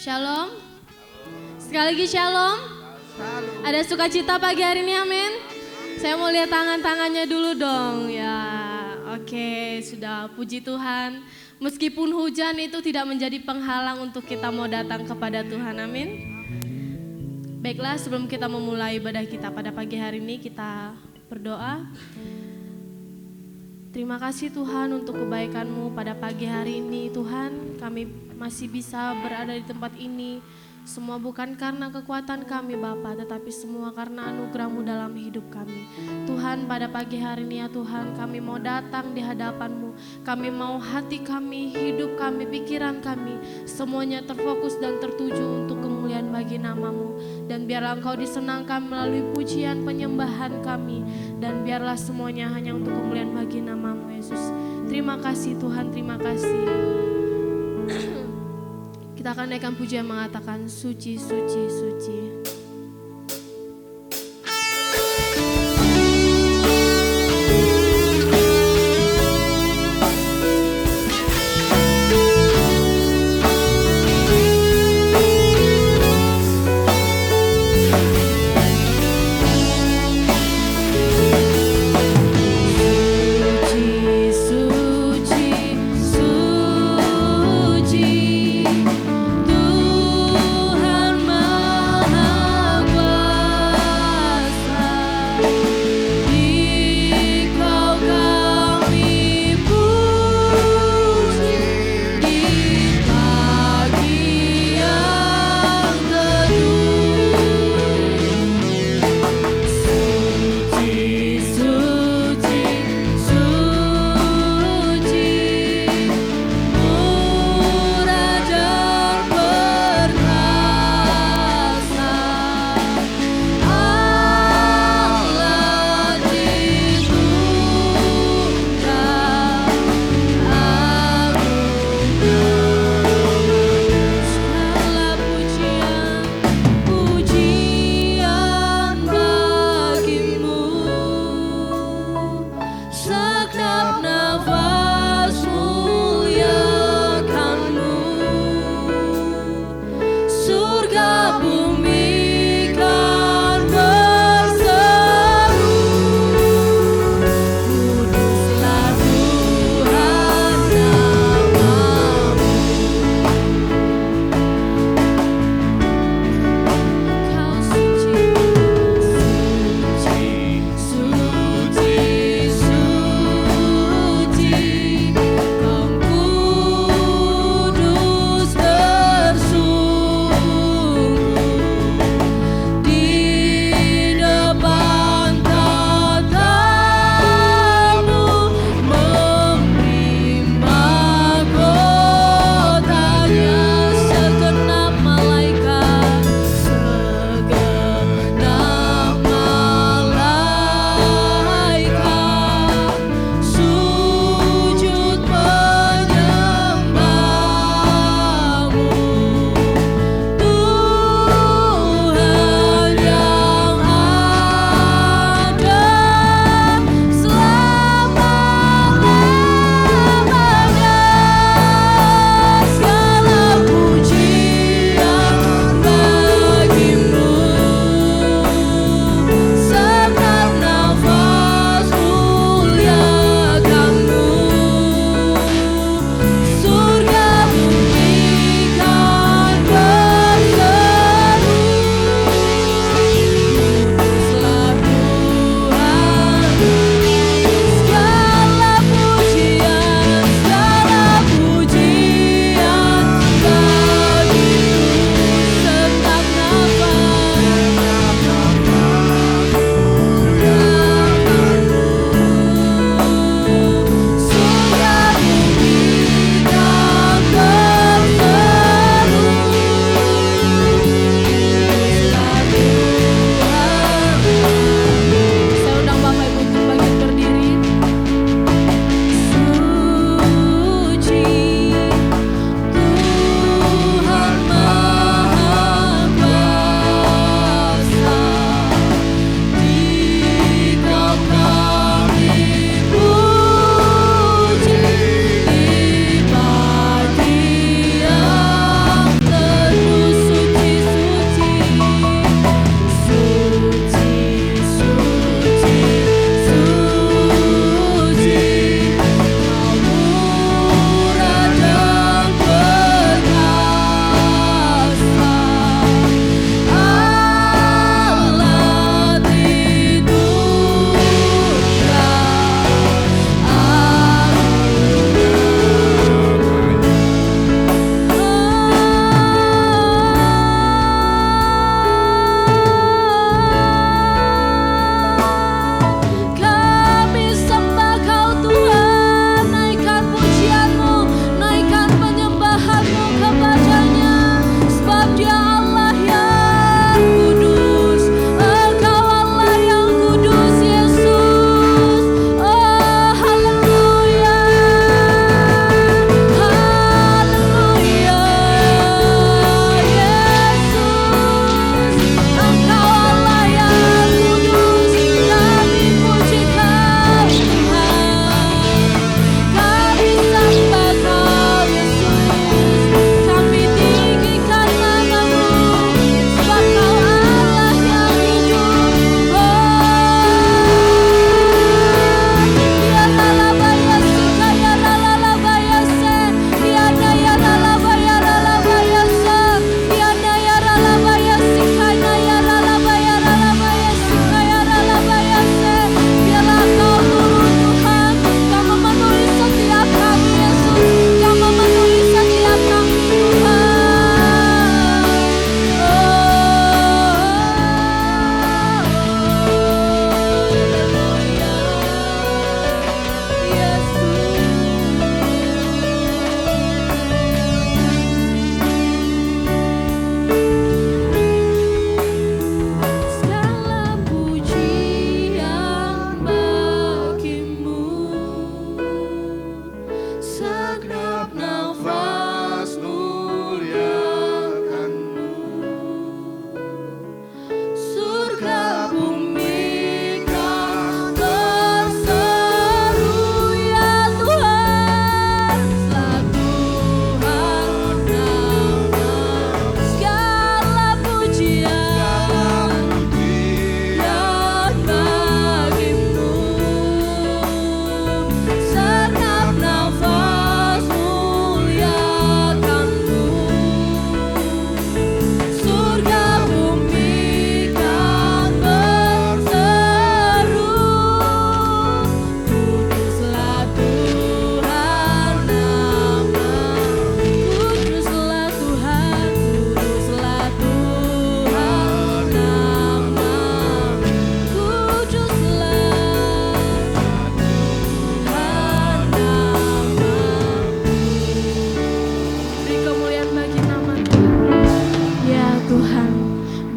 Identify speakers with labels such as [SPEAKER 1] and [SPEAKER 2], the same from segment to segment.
[SPEAKER 1] Shalom. Sekali lagi shalom. Ada sukacita pagi hari ini, amin. Saya mau lihat tangan-tangannya dulu dong. Ya, oke, sudah, puji Tuhan. Meskipun hujan itu tidak menjadi penghalang untuk kita mau datang kepada Tuhan, amin. Baiklah, sebelum kita memulai ibadah kita pada pagi hari ini, kita berdoa. Terima kasih Tuhan untuk kebaikan-Mu pada pagi hari ini. Tuhan, kami masih bisa berada di tempat ini. Semua bukan karena kekuatan kami Bapa, tetapi semua karena anugerah-Mu dalam hidup kami. Tuhan, pada pagi hari ini ya Tuhan, kami mau datang di hadapan-Mu. Kami mau hati kami, hidup kami, pikiran kami, semuanya terfokus dan tertuju untuk kemuliaan bagi nama-Mu. Dan biarlah Engkau disenangkan melalui pujian penyembahan kami. Dan biarlah semuanya hanya untuk kemuliaan bagi nama-Mu Yesus. Terima kasih Tuhan, terima kasih. Kita akan naikkan pujian mengatakan suci, suci, suci.
[SPEAKER 2] Tuhan Maha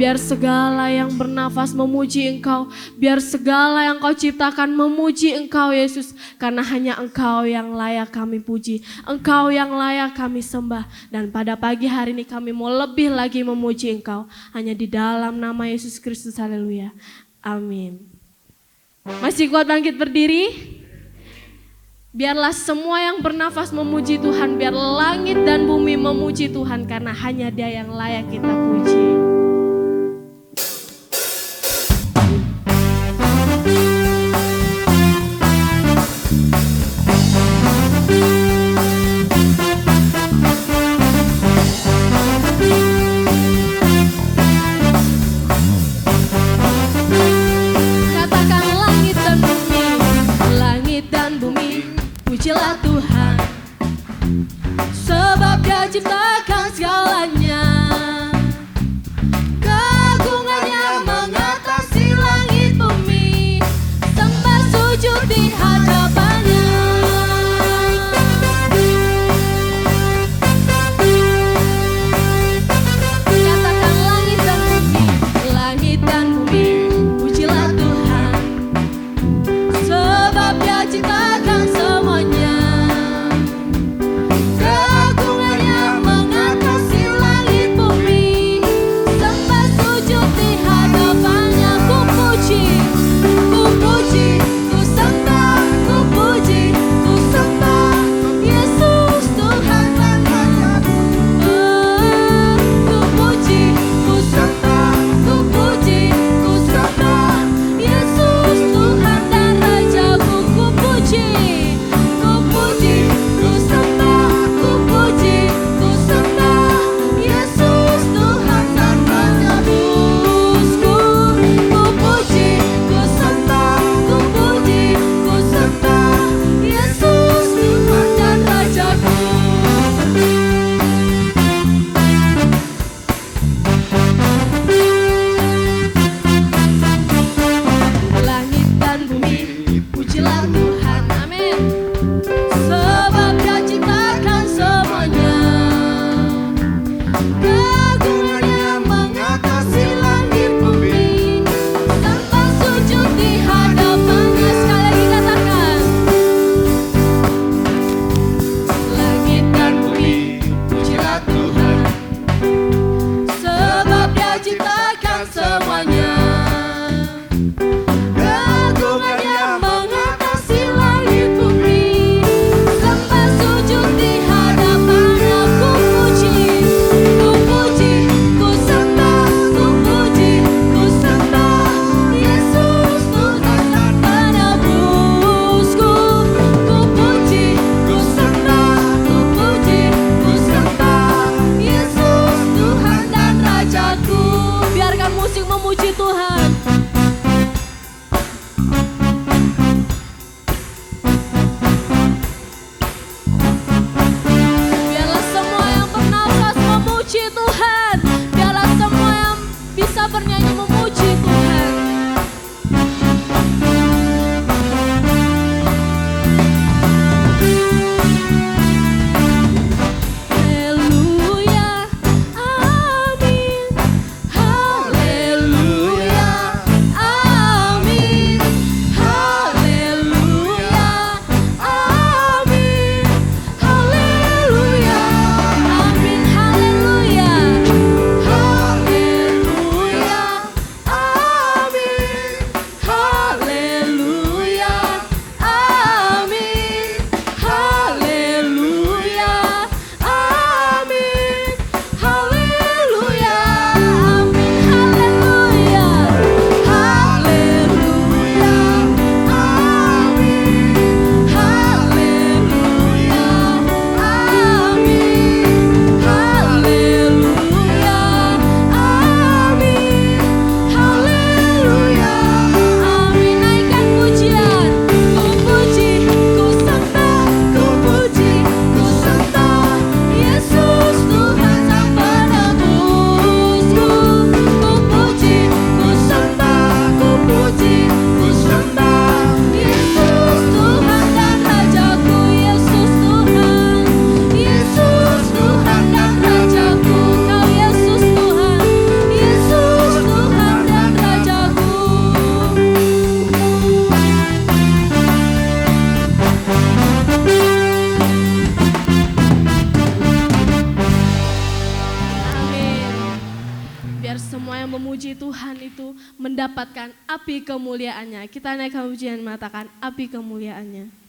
[SPEAKER 1] Biar segala yang bernafas memuji Engkau. Biar segala yang Kau ciptakan memuji Engkau Yesus. Karena hanya Engkau yang layak kami puji. Engkau yang layak kami sembah. Dan pada pagi hari ini kami mau lebih lagi memuji Engkau. Hanya di dalam nama Yesus Kristus, haleluya. Amin. Masih kuat bangkit berdiri? Biarlah semua yang bernafas memuji Tuhan, biar langit dan bumi memuji Tuhan, karena hanya Dia yang layak kita puji. Katakan langit dan bumi, pujilah Tuhan, sebab Dia ciptakan segalanya. Keagungannya mengatasi langit bumi, sembah sujud di hadapannya. Katakan langit dan bumi, pujilah Tuhan, sebab Dia ciptakan semuanya. Keagungannya mengatasi langit bumi, sembah sujud di hadapannya. Ku puji, ku sembah, ku puji, ku sembah Yesus Tuhan dan Rajaku. Ku puji, ku sembah, ku puji, ku sembah Yesus Tuhan dan Rajaku. Ku puji, ku sembah, ku puji, ku sembah Yesus Tuhan dan Rajaku. Ku puji, ku sembah, ku puji, ku sembah Yesus Tuhan dan Rajaku. Langit dan bumi, pujilah Tuhan, amin. Sebab Dia ciptakan semuanya. Keagungannya mengatasi langit bumi, sembah sujud di hadapannya. Sekali lagi katakan, langit dan bumi, pujilah Tuhan, sebab Dia ciptakan semuanya. Keagungannya mengatasi langit bumi, sembah sujud di hadapannya. Ku puji, ku sembah, ku puji, ku sembah Yesus Tuhan dan Penebusku. Ku puji, ku sembah, ku puji, ku sembah Yesus Tuhan dan Rajaku. Biarkan musik memuji Tuhan. Biarlah semua yang bernafas memuji Tuhan. Biarlah semua yang bisa bernyanyi memuji Tuhan. Haleluya, amin. Haleluya, amin. Haleluya, amin. Haleluya, amin. Haleluya, haleluya, biar semua yang memuji Tuhan itu mendapatkan api kemuliaannya. Kita naikkan pujian mengatakan api kemuliaannya.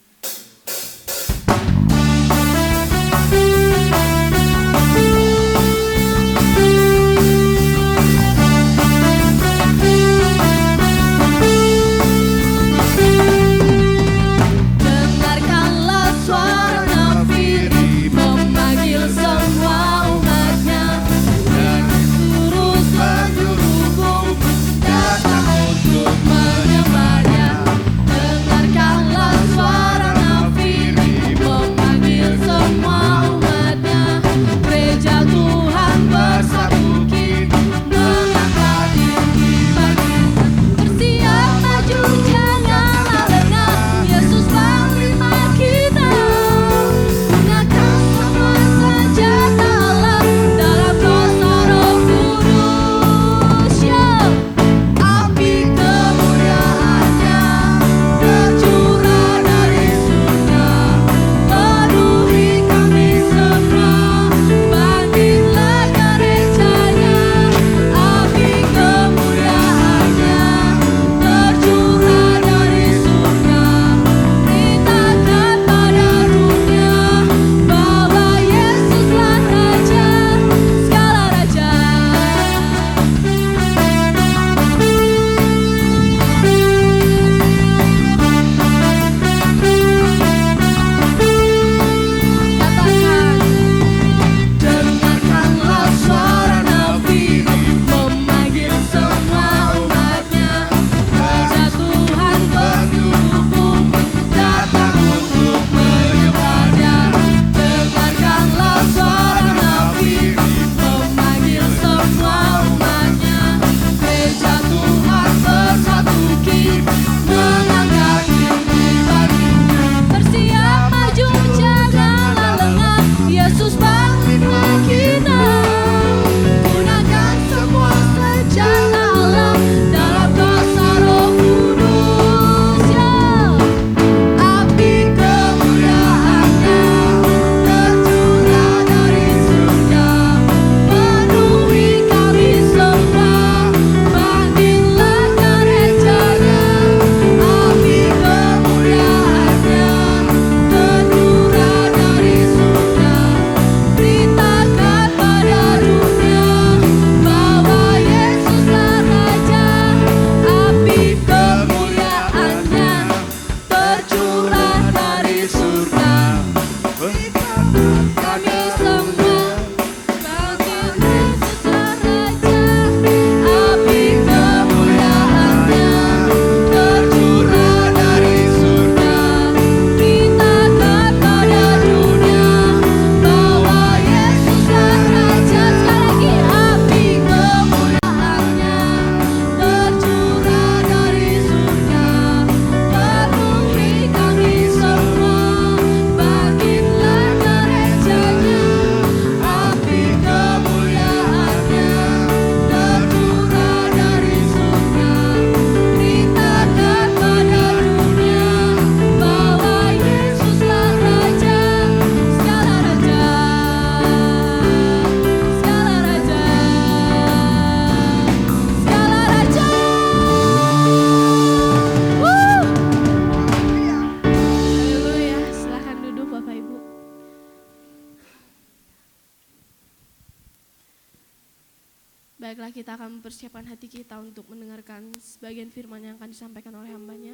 [SPEAKER 1] Baiklah, kita akan mempersiapkan hati kita untuk mendengarkan sebagian firman yang akan disampaikan oleh hambanya.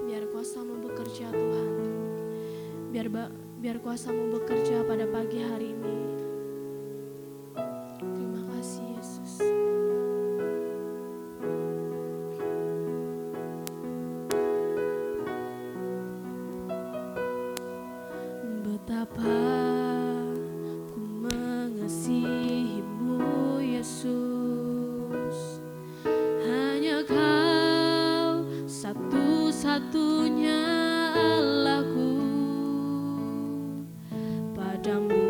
[SPEAKER 1] Biar kuasa-Mu bekerja Tuhan. Biar kuasa-Mu bekerja pada pagi hari ini. Terima kasih Yesus. Betapa mengasihi-Mu Yesus, hanya Kau satu-satunya Allahku, padamu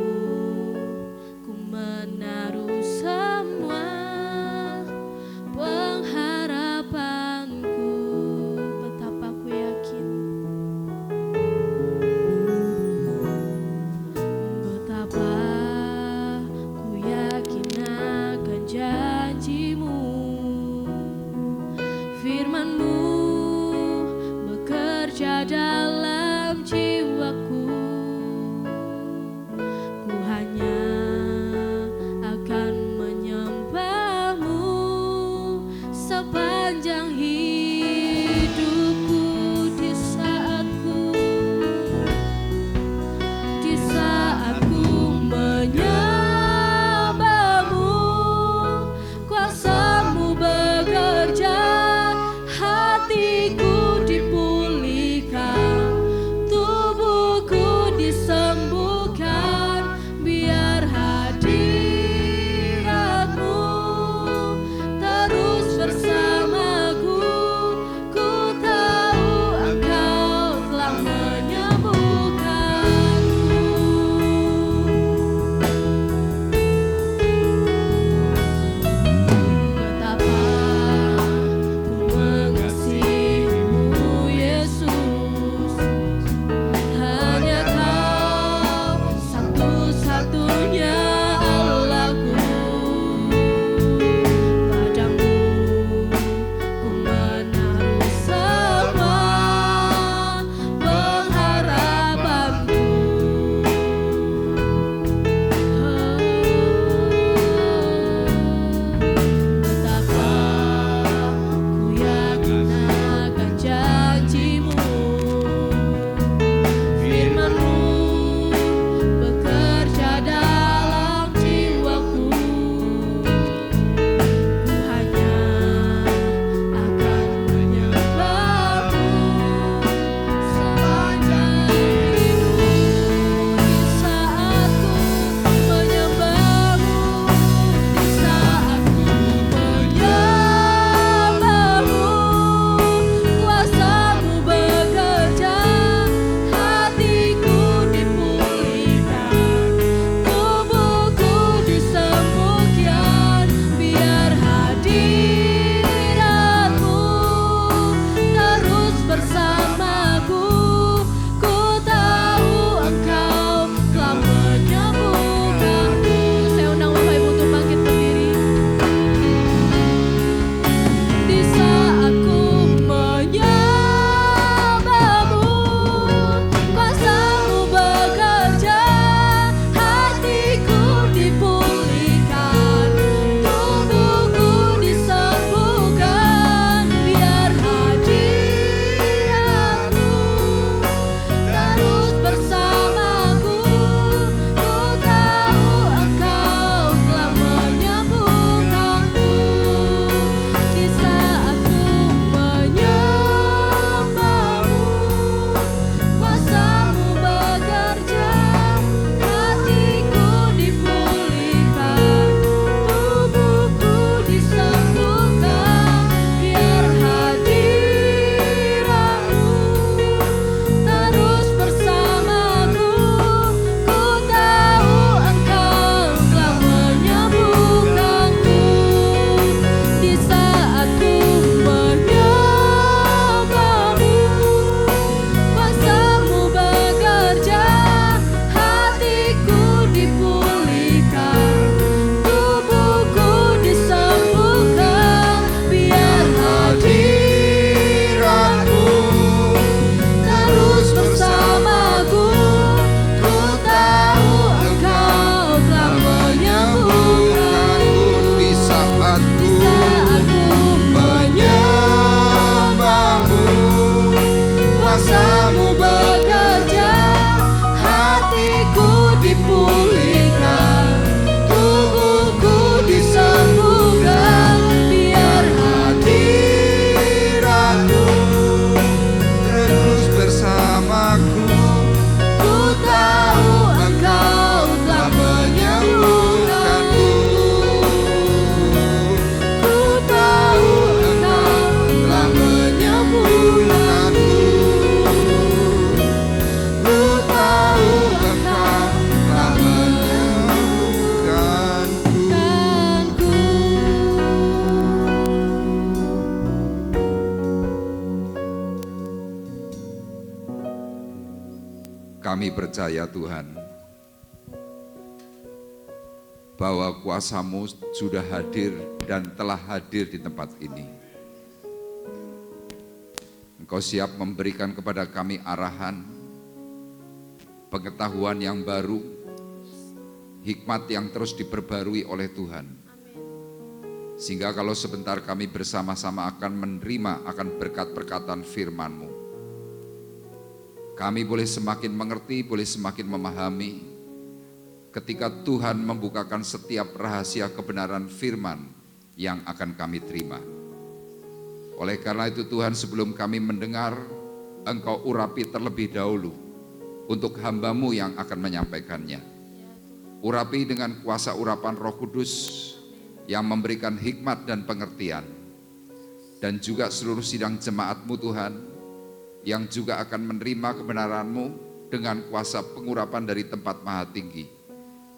[SPEAKER 2] Kami percaya Tuhan, bahwa kuasa-Mu sudah hadir dan telah hadir di tempat ini. Engkau siap memberikan kepada kami arahan, pengetahuan yang baru, hikmat yang terus diperbarui oleh Tuhan. Sehingga kalau sebentar kami bersama-sama akan menerima akan berkat perkataan firman-Mu, kami boleh semakin mengerti, boleh semakin memahami ketika Tuhan membukakan setiap rahasia kebenaran firman yang akan kami terima. Oleh karena itu Tuhan, sebelum kami mendengar, Engkau urapi terlebih dahulu untuk hamba-Mu yang akan menyampaikannya. Urapi dengan kuasa urapan Roh Kudus yang memberikan hikmat dan pengertian, dan juga seluruh sidang jemaat-Mu Tuhan, yang juga akan menerima kebenaran-Mu dengan kuasa pengurapan dari tempat maha tinggi.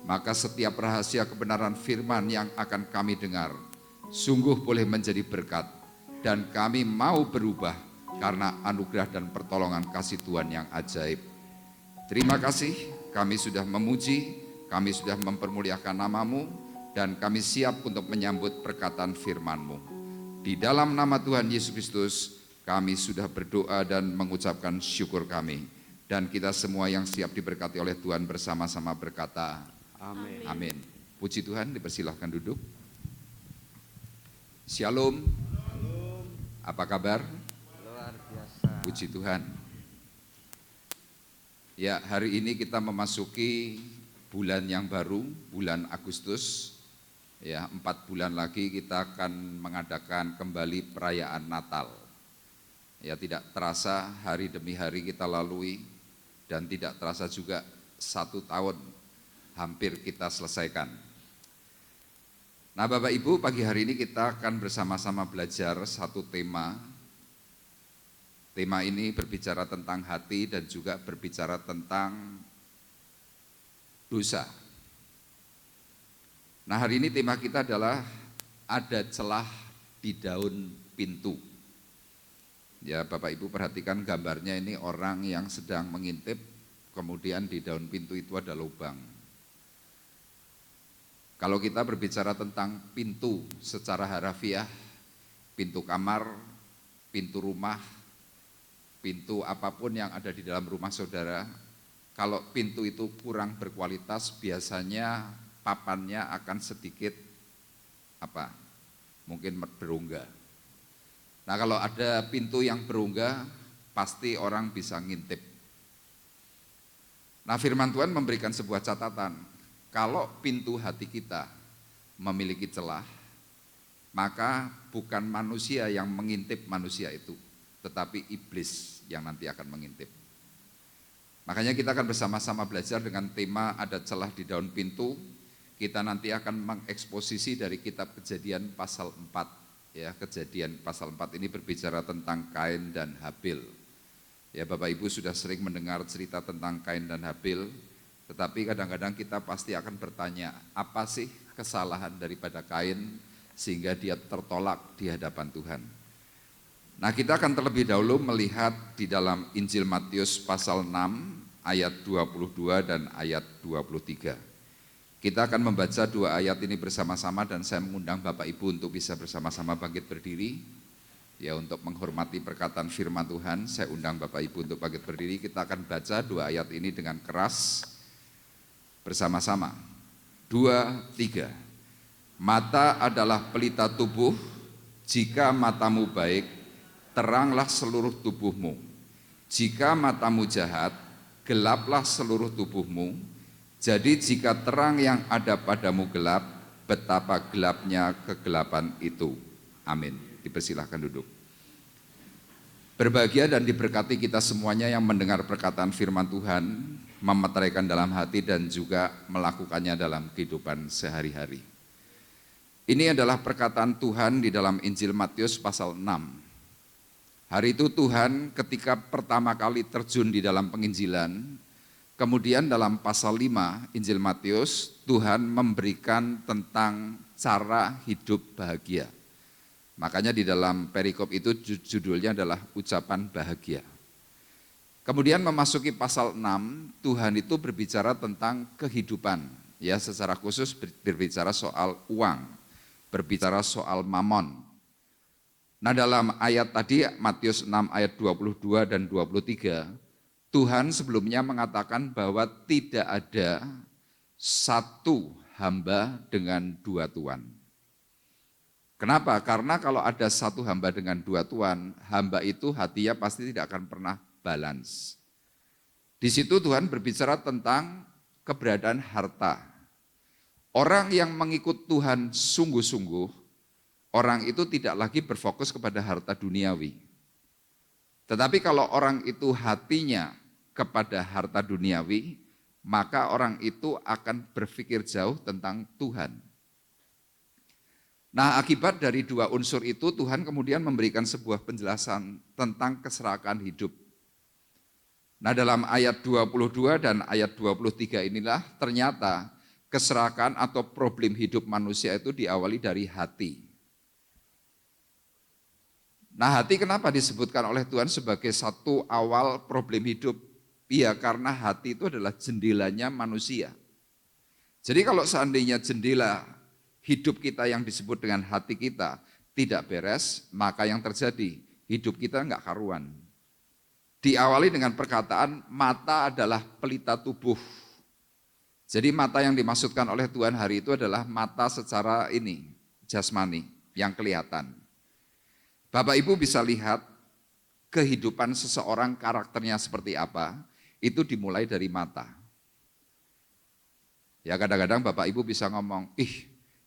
[SPEAKER 2] Maka setiap rahasia kebenaran firman yang akan kami dengar sungguh boleh menjadi berkat, dan kami mau berubah karena anugerah dan pertolongan kasih Tuhan yang ajaib. Terima kasih, kami sudah memuji, kami sudah mempermuliakan nama-Mu, dan kami siap untuk menyambut perkataan firman-Mu. Di dalam nama Tuhan Yesus Kristus, kami sudah berdoa dan mengucapkan syukur kami. Dan kita semua yang siap diberkati oleh Tuhan bersama-sama berkata, Amin. Amin. Puji Tuhan, dipersilahkan duduk. Shalom. Apa kabar?
[SPEAKER 3] Luar biasa.
[SPEAKER 2] Puji Tuhan. Ya, hari ini kita memasuki bulan yang baru, bulan Agustus. Ya, 4 bulan lagi kita akan mengadakan kembali perayaan Natal. Ya, tidak terasa hari demi hari kita lalui, dan tidak terasa juga 1 tahun hampir kita selesaikan. Nah Bapak Ibu, pagi hari ini kita akan bersama-sama belajar satu tema. Tema ini berbicara tentang hati dan juga berbicara tentang dosa. Nah hari ini tema kita adalah ada celah di daun pintu. Ya Bapak Ibu perhatikan gambarnya, ini orang yang sedang mengintip, kemudian di daun pintu itu ada lubang. Kalau kita berbicara tentang pintu secara harafiah, pintu kamar, pintu rumah, pintu apapun yang ada di dalam rumah saudara, kalau pintu itu kurang berkualitas, biasanya papannya akan sedikit mungkin berunggah. Nah kalau ada pintu yang berunggah, pasti orang bisa ngintip. Nah firman Tuhan memberikan sebuah catatan, kalau pintu hati kita memiliki celah, maka bukan manusia yang mengintip manusia itu, tetapi iblis yang nanti akan mengintip. Makanya kita akan bersama-sama belajar dengan tema ada celah di daun pintu. Kita nanti akan mengeksposisi dari kitab Kejadian pasal 4. Ya, Kejadian pasal 4 ini berbicara tentang Kain dan Habil. Ya, Bapak Ibu sudah sering mendengar cerita tentang Kain dan Habil, tetapi kadang-kadang kita pasti akan bertanya, apa sih kesalahan daripada Kain sehingga dia tertolak di hadapan Tuhan? Nah, kita akan terlebih dahulu melihat di dalam Injil Matius pasal 6 ayat 22 dan ayat 23. Kita akan membaca 2 ayat ini bersama-sama, dan saya mengundang Bapak Ibu untuk bisa bersama-sama bangkit berdiri. Ya, untuk menghormati perkataan firman Tuhan, saya undang Bapak Ibu untuk bangkit berdiri. Kita akan baca 2 ayat ini dengan keras bersama-sama. 2, 3. Mata adalah pelita tubuh, jika matamu baik, teranglah seluruh tubuhmu. Jika matamu jahat, gelaplah seluruh tubuhmu. Jadi jika terang yang ada padamu gelap, betapa gelapnya kegelapan itu. Amin. Dipersilahkan duduk. Berbahagia dan diberkati kita semuanya yang mendengar perkataan firman Tuhan, memeteraikan dalam hati dan juga melakukannya dalam kehidupan sehari-hari. Ini adalah perkataan Tuhan di dalam Injil Matius pasal 6. Hari itu Tuhan ketika pertama kali terjun di dalam penginjilan, kemudian dalam pasal 5 Injil Matius, Tuhan memberikan tentang cara hidup bahagia. Makanya di dalam perikop itu judulnya adalah ucapan bahagia. Kemudian memasuki pasal 6, Tuhan itu berbicara tentang kehidupan, ya secara khusus berbicara soal uang, berbicara soal mamon. Nah dalam ayat tadi Matius 6 ayat 22 dan 23, Tuhan sebelumnya mengatakan bahwa tidak ada satu hamba dengan dua tuan. Kenapa? Karena kalau ada satu hamba dengan dua tuan, hamba itu hatinya pasti tidak akan pernah balance. Di situ Tuhan berbicara tentang keberadaan harta. Orang yang mengikut Tuhan sungguh-sungguh, orang itu tidak lagi berfokus kepada harta duniawi. Tetapi kalau orang itu hatinya kepada harta duniawi, maka orang itu akan berpikir jauh tentang Tuhan. Nah, akibat dari dua unsur itu, Tuhan kemudian memberikan sebuah penjelasan tentang keserakahan hidup. Nah, dalam ayat 22 dan ayat 23 inilah ternyata keserakahan atau problem hidup manusia itu diawali dari hati. Nah, hati kenapa disebutkan oleh Tuhan sebagai satu awal problem hidup? Iya, karena hati itu adalah jendelanya manusia. Jadi kalau seandainya jendela hidup kita yang disebut dengan hati kita tidak beres, maka yang terjadi hidup kita enggak karuan. Diawali dengan perkataan mata adalah pelita tubuh. Jadi mata yang dimaksudkan oleh Tuhan hari itu adalah mata secara jasmani yang kelihatan. Bapak Ibu bisa lihat kehidupan seseorang karakternya seperti apa, itu dimulai dari mata. Ya kadang-kadang Bapak Ibu bisa ngomong,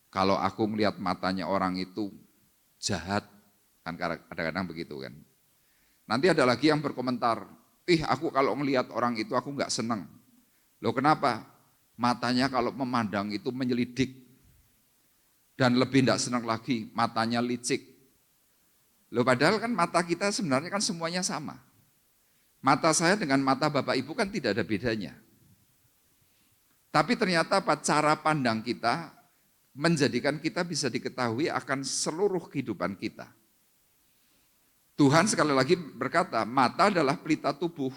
[SPEAKER 2] kalau aku melihat matanya orang itu jahat, kan kadang-kadang begitu kan. Nanti ada lagi yang berkomentar, aku kalau melihat orang itu aku enggak senang. Loh kenapa? Matanya kalau memandang itu menyelidik. Dan lebih enggak senang lagi, matanya licik. Loh padahal kan mata kita sebenarnya kan semuanya sama. Mata saya dengan mata Bapak Ibu kan tidak ada bedanya. Tapi ternyata cara pandang kita menjadikan kita bisa diketahui akan seluruh kehidupan kita. Tuhan sekali lagi berkata, mata adalah pelita tubuh.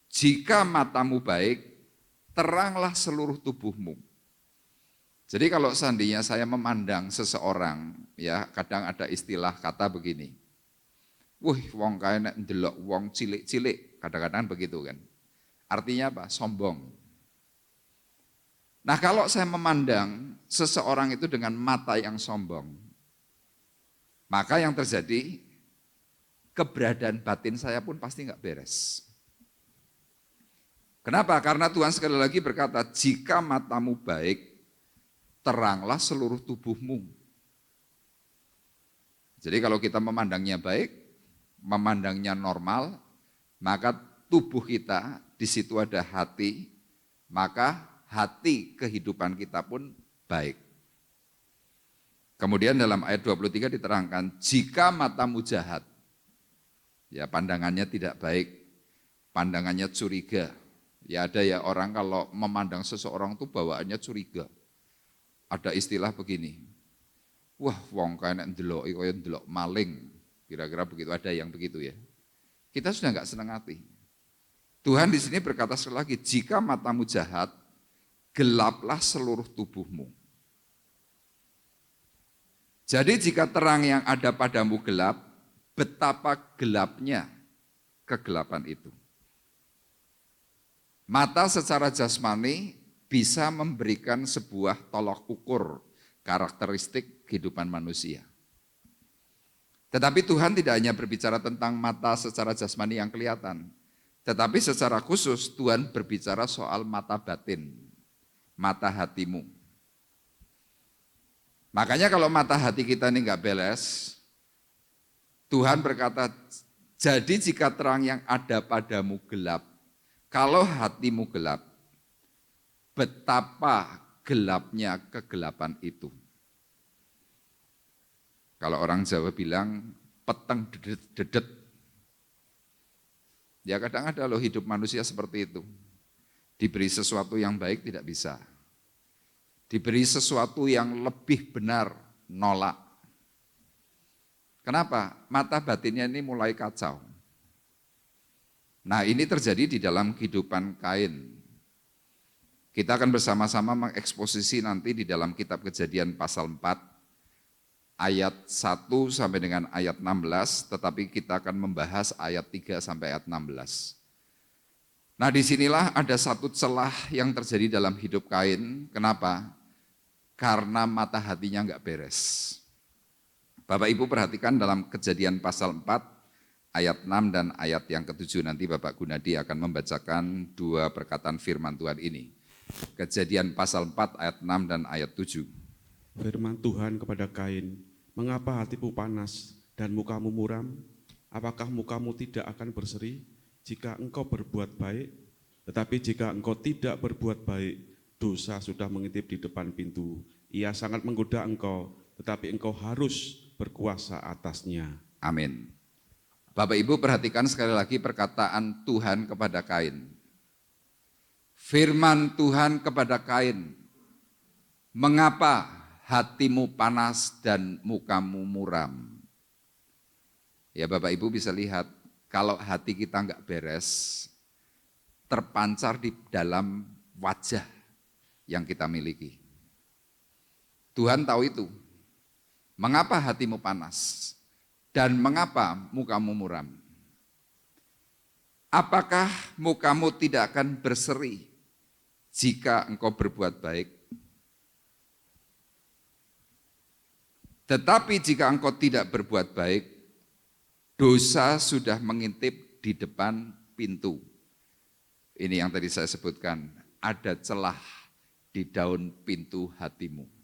[SPEAKER 2] Jika matamu baik, teranglah seluruh tubuhmu. Jadi kalau seandainya saya memandang seseorang, ya kadang ada istilah kata begini, wong kaya nek ndelok wong cilik-cilik, kadang-kadang begitu kan. Artinya apa? Sombong. Nah kalau saya memandang seseorang itu dengan mata yang sombong, maka yang terjadi keberadaan batin saya pun pasti enggak beres. Kenapa? Karena Tuhan sekali lagi berkata, jika matamu baik, teranglah seluruh tubuhmu. Jadi kalau kita memandangnya baik, memandangnya normal, maka tubuh kita, di situ ada hati, maka hati kehidupan kita pun baik. Kemudian dalam ayat 23 diterangkan, jika matamu jahat, ya pandangannya tidak baik, pandangannya curiga. Ya ada ya orang kalau memandang seseorang itu bawaannya curiga. Ada istilah begini, wah wong kaya ndeloki kaya ndelok maling, kira-kira begitu, ada yang begitu ya. Kita sudah enggak senang hati. Tuhan di sini berkata sekali lagi, jika matamu jahat, gelaplah seluruh tubuhmu. Jadi jika terang yang ada padamu gelap, betapa gelapnya kegelapan itu. Mata secara jasmani bisa memberikan sebuah tolok ukur karakteristik kehidupan manusia. Tetapi Tuhan tidak hanya berbicara tentang mata secara jasmani yang kelihatan, tetapi secara khusus Tuhan berbicara soal mata batin, mata hatimu. Makanya kalau mata hati kita ini enggak beres, Tuhan berkata, jadi jika terang yang ada padamu gelap, kalau hatimu gelap, betapa gelapnya kegelapan itu. Kalau orang Jawa bilang, peteng dedet. Ya kadang ada loh hidup manusia seperti itu. Diberi sesuatu yang baik tidak bisa. Diberi sesuatu yang lebih benar, nolak. Kenapa? Mata batinnya ini mulai kacau. Nah, ini terjadi di dalam kehidupan Kain. Kita akan bersama-sama mengeksposisi nanti di dalam kitab Kejadian pasal 4 ayat 1 sampai dengan ayat 16, tetapi kita akan membahas ayat 3 sampai ayat 16. Nah, disinilah ada satu celah yang terjadi dalam hidup Kain. Kenapa? Karena mata hatinya enggak beres. Bapak Ibu perhatikan dalam Kejadian pasal 4 ayat 6 dan ayat yang ke-7. Nanti Bapak Gunadi akan membacakan dua perkataan firman Tuhan ini. Kejadian pasal 4 ayat 6 dan ayat 7.
[SPEAKER 4] Firman Tuhan kepada Kain, mengapa hatimu panas dan mukamu muram? Apakah mukamu tidak akan berseri jika engkau berbuat baik? Tetapi jika engkau tidak berbuat baik, dosa sudah mengintip di depan pintu. Ia sangat menggoda engkau, tetapi engkau harus berkuasa atasnya.
[SPEAKER 2] Amin. Bapak Ibu perhatikan sekali lagi perkataan Tuhan kepada Kain. Firman Tuhan kepada Kain, mengapa hatimu panas dan mukamu muram? Ya Bapak Ibu bisa lihat, kalau hati kita enggak beres, terpancar di dalam wajah yang kita miliki. Tuhan tahu itu. Mengapa hatimu panas dan mengapa mukamu muram? Apakah mukamu tidak akan berseri jika engkau berbuat baik? Tetapi jika engkau tidak berbuat baik, dosa sudah mengintip di depan pintu. Ini yang tadi saya sebutkan, ada celah di daun pintu hatimu.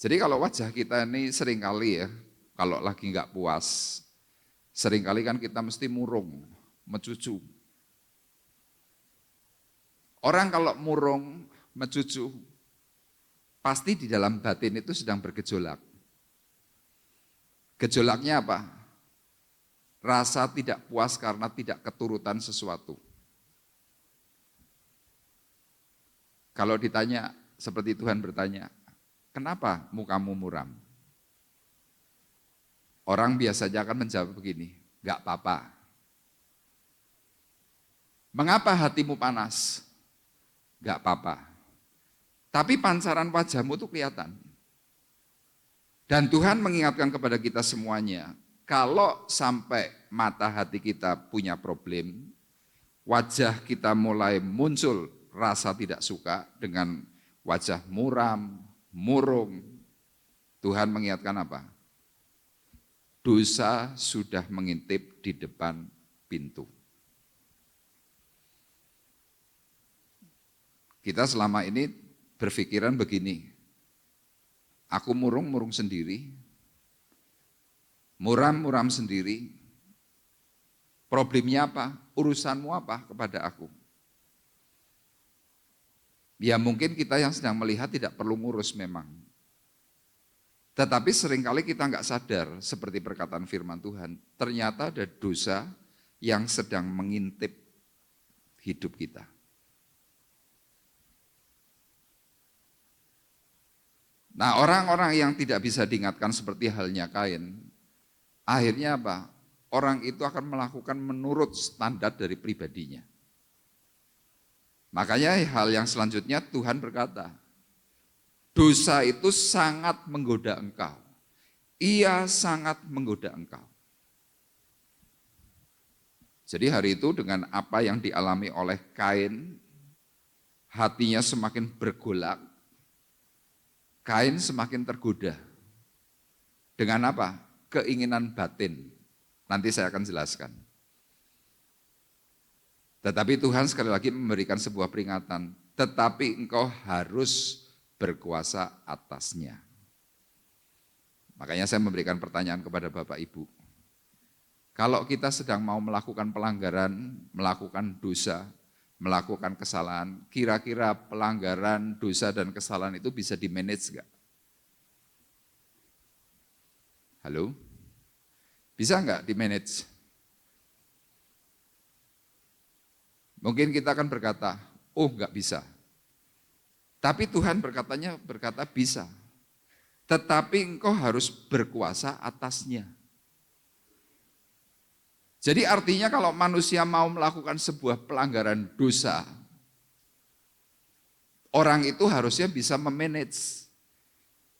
[SPEAKER 2] Jadi kalau wajah kita ini seringkali ya, kalau lagi enggak puas, seringkali kan kita mesti murung, mencucu. Orang kalau murung, mencucu, pasti di dalam batin itu sedang bergejolak. Gejolaknya apa? Rasa tidak puas karena tidak keturutan sesuatu. Kalau ditanya, seperti Tuhan bertanya, kenapa mukamu muram? Orang biasanya akan menjawab begini, enggak apa-apa. Mengapa hatimu panas? Enggak apa-apa. Tapi pancaran wajahmu itu kelihatan. Dan Tuhan mengingatkan kepada kita semuanya, kalau sampai mata hati kita punya problem, wajah kita mulai muncul rasa tidak suka dengan wajah muram, murung. Tuhan mengingatkan apa? Dosa sudah mengintip di depan pintu. Kita selama ini berpikiran begini, aku murung sendiri, muram sendiri, problemnya apa? Urusanmu apa kepada aku? Ya mungkin kita yang sedang melihat tidak perlu ngurus memang. Tetapi seringkali kita nggak sadar, seperti perkataan firman Tuhan, ternyata ada dosa yang sedang mengintip hidup kita. Nah, orang-orang yang tidak bisa diingatkan seperti halnya Kain, akhirnya apa? Orang itu akan melakukan menurut standar dari pribadinya. Makanya hal yang selanjutnya Tuhan berkata, dosa itu sangat menggoda engkau. Ia sangat menggoda engkau. Jadi hari itu dengan apa yang dialami oleh Kain, hatinya semakin bergolak, Kain semakin tergoda. Dengan apa? Keinginan batin. Nanti saya akan jelaskan. Tetapi Tuhan sekali lagi memberikan sebuah peringatan. Tetapi engkau harus berkuasa atasnya. Makanya saya memberikan pertanyaan kepada Bapak Ibu. Kalau kita sedang mau melakukan pelanggaran, melakukan dosa, melakukan kesalahan, kira-kira pelanggaran, dosa, dan kesalahan itu bisa di-manage enggak? Halo? Bisa enggak di-manage? Mungkin kita akan berkata, oh enggak bisa. Tapi Tuhan berkata bisa. Tetapi engkau harus berkuasa atasnya. Jadi artinya kalau manusia mau melakukan sebuah pelanggaran dosa, orang itu harusnya bisa memanage,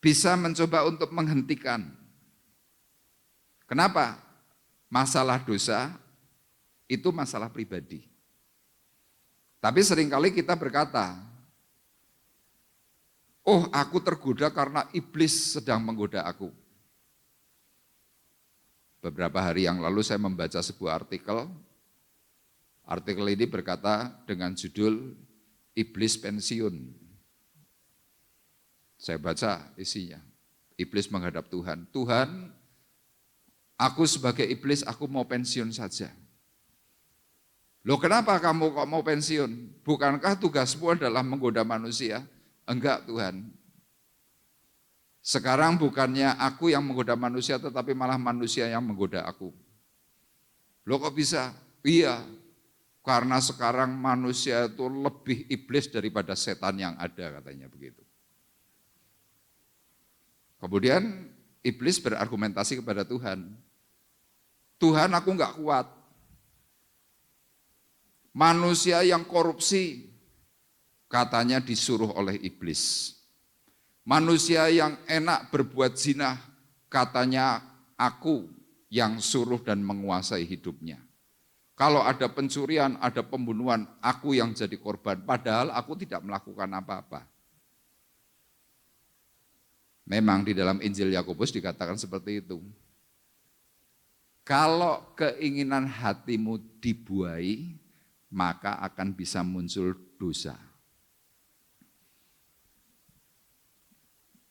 [SPEAKER 2] bisa mencoba untuk menghentikan. Kenapa? Masalah dosa itu masalah pribadi. Tapi seringkali kita berkata, oh aku tergoda karena iblis sedang menggoda aku. Beberapa hari yang lalu saya membaca sebuah artikel. Artikel ini berkata dengan judul Iblis Pensiun. Saya baca isinya. Iblis menghadap Tuhan. Tuhan, aku sebagai iblis aku mau pensiun saja. Loh kenapa kamu kok mau pensiun? Bukankah tugasmu adalah menggoda manusia? Enggak Tuhan. Sekarang bukannya aku yang menggoda manusia, tetapi malah manusia yang menggoda aku. Loh kok bisa? Iya, karena sekarang manusia itu lebih iblis daripada setan yang ada, katanya begitu. Kemudian iblis berargumentasi kepada Tuhan. Tuhan aku enggak kuat. Manusia yang korupsi, katanya disuruh oleh iblis. Manusia yang enak berbuat zina, katanya aku yang suruh dan menguasai hidupnya. Kalau ada pencurian, ada pembunuhan, aku yang jadi korban, padahal aku tidak melakukan apa-apa. Memang di dalam Injil Yakobus dikatakan seperti itu. Kalau keinginan hatimu dibuai, maka akan bisa muncul dosa.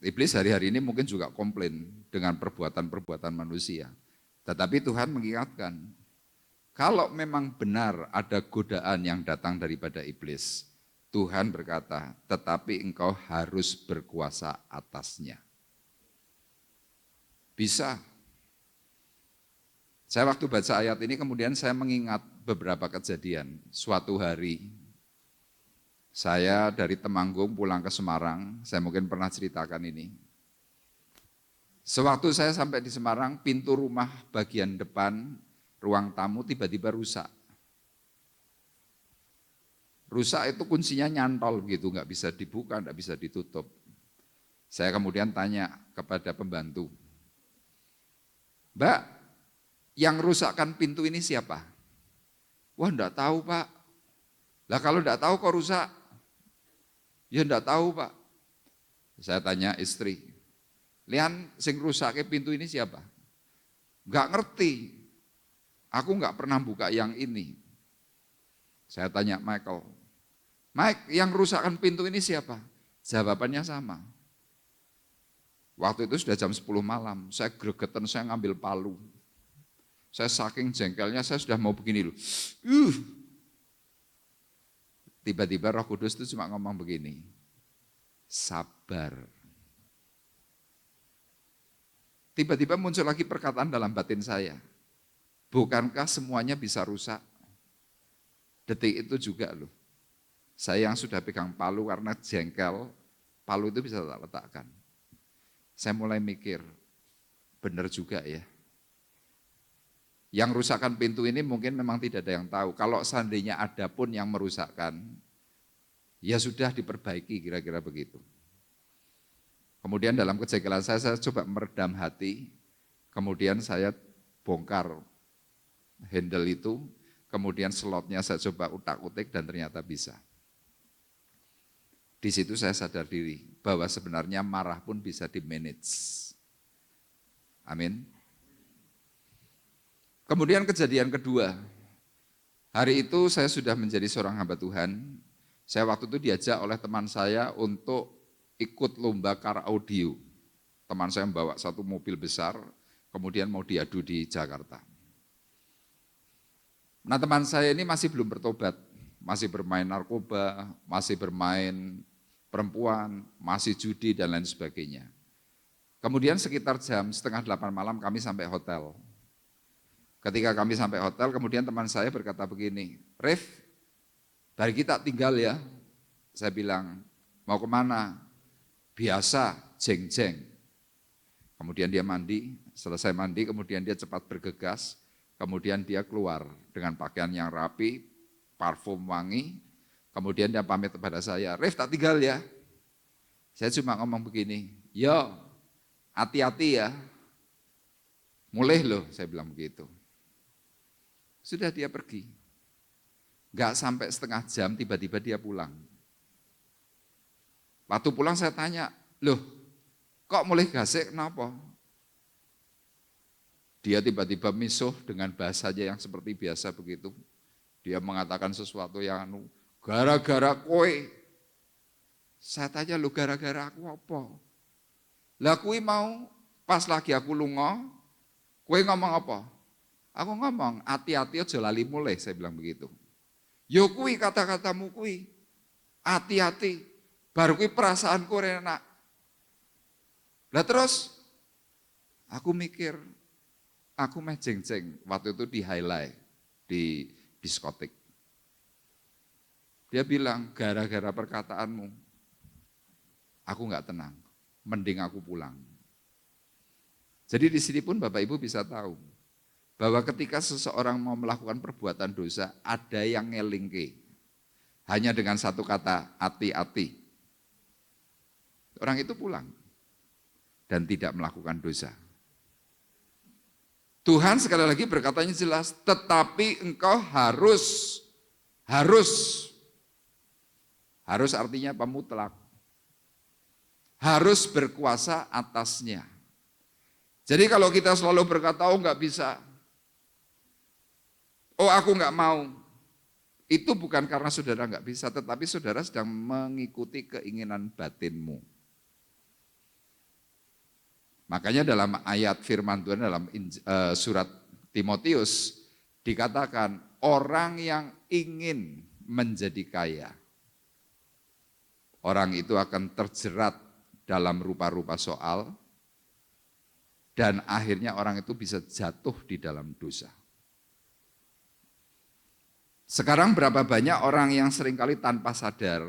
[SPEAKER 2] Iblis hari-hari ini mungkin juga komplain dengan perbuatan-perbuatan manusia. Tetapi Tuhan mengingatkan, kalau memang benar ada godaan yang datang daripada iblis, Tuhan berkata, tetapi engkau harus berkuasa atasnya. Bisa. Saya waktu baca ayat ini kemudian saya mengingat beberapa kejadian. Suatu hari, saya dari Temanggung pulang ke Semarang, saya mungkin pernah ceritakan ini. Sewaktu saya sampai di Semarang, pintu rumah bagian depan, ruang tamu tiba-tiba rusak. Rusak itu kuncinya nyantol begitu, nggak bisa dibuka, nggak bisa ditutup. Saya kemudian tanya kepada pembantu, Mbak, yang rusakkan pintu ini siapa? Wah enggak tahu Pak. Lah kalau enggak tahu kok rusak? Ya enggak tahu Pak. Saya tanya istri, Lian sing rusake pintu ini siapa? Enggak ngerti. Aku enggak pernah buka yang ini. Saya tanya Michael, Mike yang rusakkan pintu ini siapa? Jawabannya sama. Waktu itu sudah jam 10 malam, saya gregetan, saya ngambil palu. Saya saking jengkelnya, saya sudah mau begini loh. Tiba-tiba Roh Kudus itu cuma ngomong begini, sabar. Tiba-tiba muncul lagi perkataan dalam batin saya, bukankah semuanya bisa rusak? Detik itu juga loh, saya yang sudah pegang palu karena jengkel, palu itu bisa tak letakkan. Saya mulai mikir, benar juga ya. Yang rusakkan pintu ini mungkin memang tidak ada yang tahu. Kalau seandainya ada pun yang merusakkan, ya sudah diperbaiki kira-kira begitu. Kemudian dalam kejengkelan saya coba meredam hati, kemudian saya bongkar handle itu, kemudian slotnya saya coba utak-utik dan ternyata bisa. Di situ saya sadar diri bahwa sebenarnya marah pun bisa di-manage. Amin. Kemudian kejadian kedua, hari itu saya sudah menjadi seorang hamba Tuhan. Saya waktu itu diajak oleh teman saya untuk ikut lomba car audio. Teman saya membawa satu mobil besar, kemudian mau diadu di Jakarta. Nah teman saya ini masih belum bertobat, masih bermain narkoba, masih bermain perempuan, masih judi dan lain sebagainya. Kemudian sekitar jam 7:30 malam kami sampai hotel. Ketika kami sampai hotel, kemudian teman saya berkata begini, Rif, dari kita tinggal ya. Saya bilang, mau kemana? Biasa, jeng-jeng. Kemudian dia mandi, selesai mandi, kemudian dia cepat bergegas. kemudian dia keluar dengan pakaian yang rapi, parfum wangi, kemudian dia pamit kepada saya, Rif tak tinggal ya. Saya cuma ngomong begini, yo hati-hati ya, mulai loh, saya bilang begitu. Sudah dia pergi, nggak sampai setengah jam tiba-tiba dia pulang. Waktu pulang saya tanya, loh kok mulai gasek kenapa? Dia tiba-tiba misuh dengan bahasanya yang seperti biasa begitu. Dia mengatakan sesuatu yang gara-gara kowe. Saya tanya, lu gara-gara aku apa? Lah kowe mau pas lagi aku lunga, kowe ngomong apa? Aku ngomong, hati-hati aja lali mulai, saya bilang begitu. Yo kuwi kata-katamu kuwi, hati-hati, baru kuwi perasaanku enak. Lah terus, aku mikir, aku meh jeng-jeng, waktu itu di highlight, di diskotik. Dia bilang, gara-gara perkataanmu, aku nggak tenang, mending aku pulang. Jadi di sini pun Bapak Ibu bisa tahu, bahwa ketika seseorang mau melakukan perbuatan dosa, ada yang ngelingke. Hanya dengan satu kata, hati-hati. Orang itu pulang dan tidak melakukan dosa. Tuhan sekali lagi berkatanya jelas, tetapi engkau harus artinya apa? Mutlak. Harus berkuasa atasnya. Jadi kalau kita selalu berkata, oh enggak bisa, oh aku enggak mau, itu bukan karena saudara enggak bisa, tetapi saudara sedang mengikuti keinginan batinmu. Makanya dalam ayat firman Tuhan dalam surat Timotius dikatakan orang yang ingin menjadi kaya, orang itu akan terjerat dalam rupa-rupa soal dan akhirnya orang itu bisa jatuh di dalam dosa. Sekarang berapa banyak orang yang seringkali tanpa sadar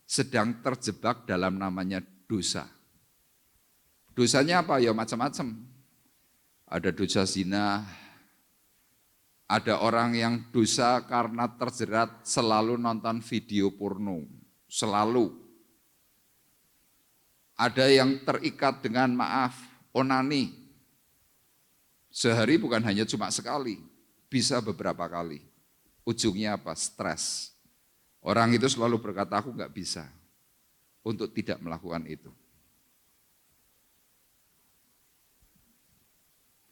[SPEAKER 2] sedang terjebak dalam namanya dosa. Dosanya apa? Ya macam-macam. Ada dosa zina, ada orang yang dosa karena terjerat selalu nonton video porno, selalu. Ada yang terikat dengan maaf, onani. Sehari bukan hanya cuma sekali, bisa beberapa kali. Ujungnya apa? Stres. Orang itu selalu berkata, aku nggak bisa untuk tidak melakukan itu.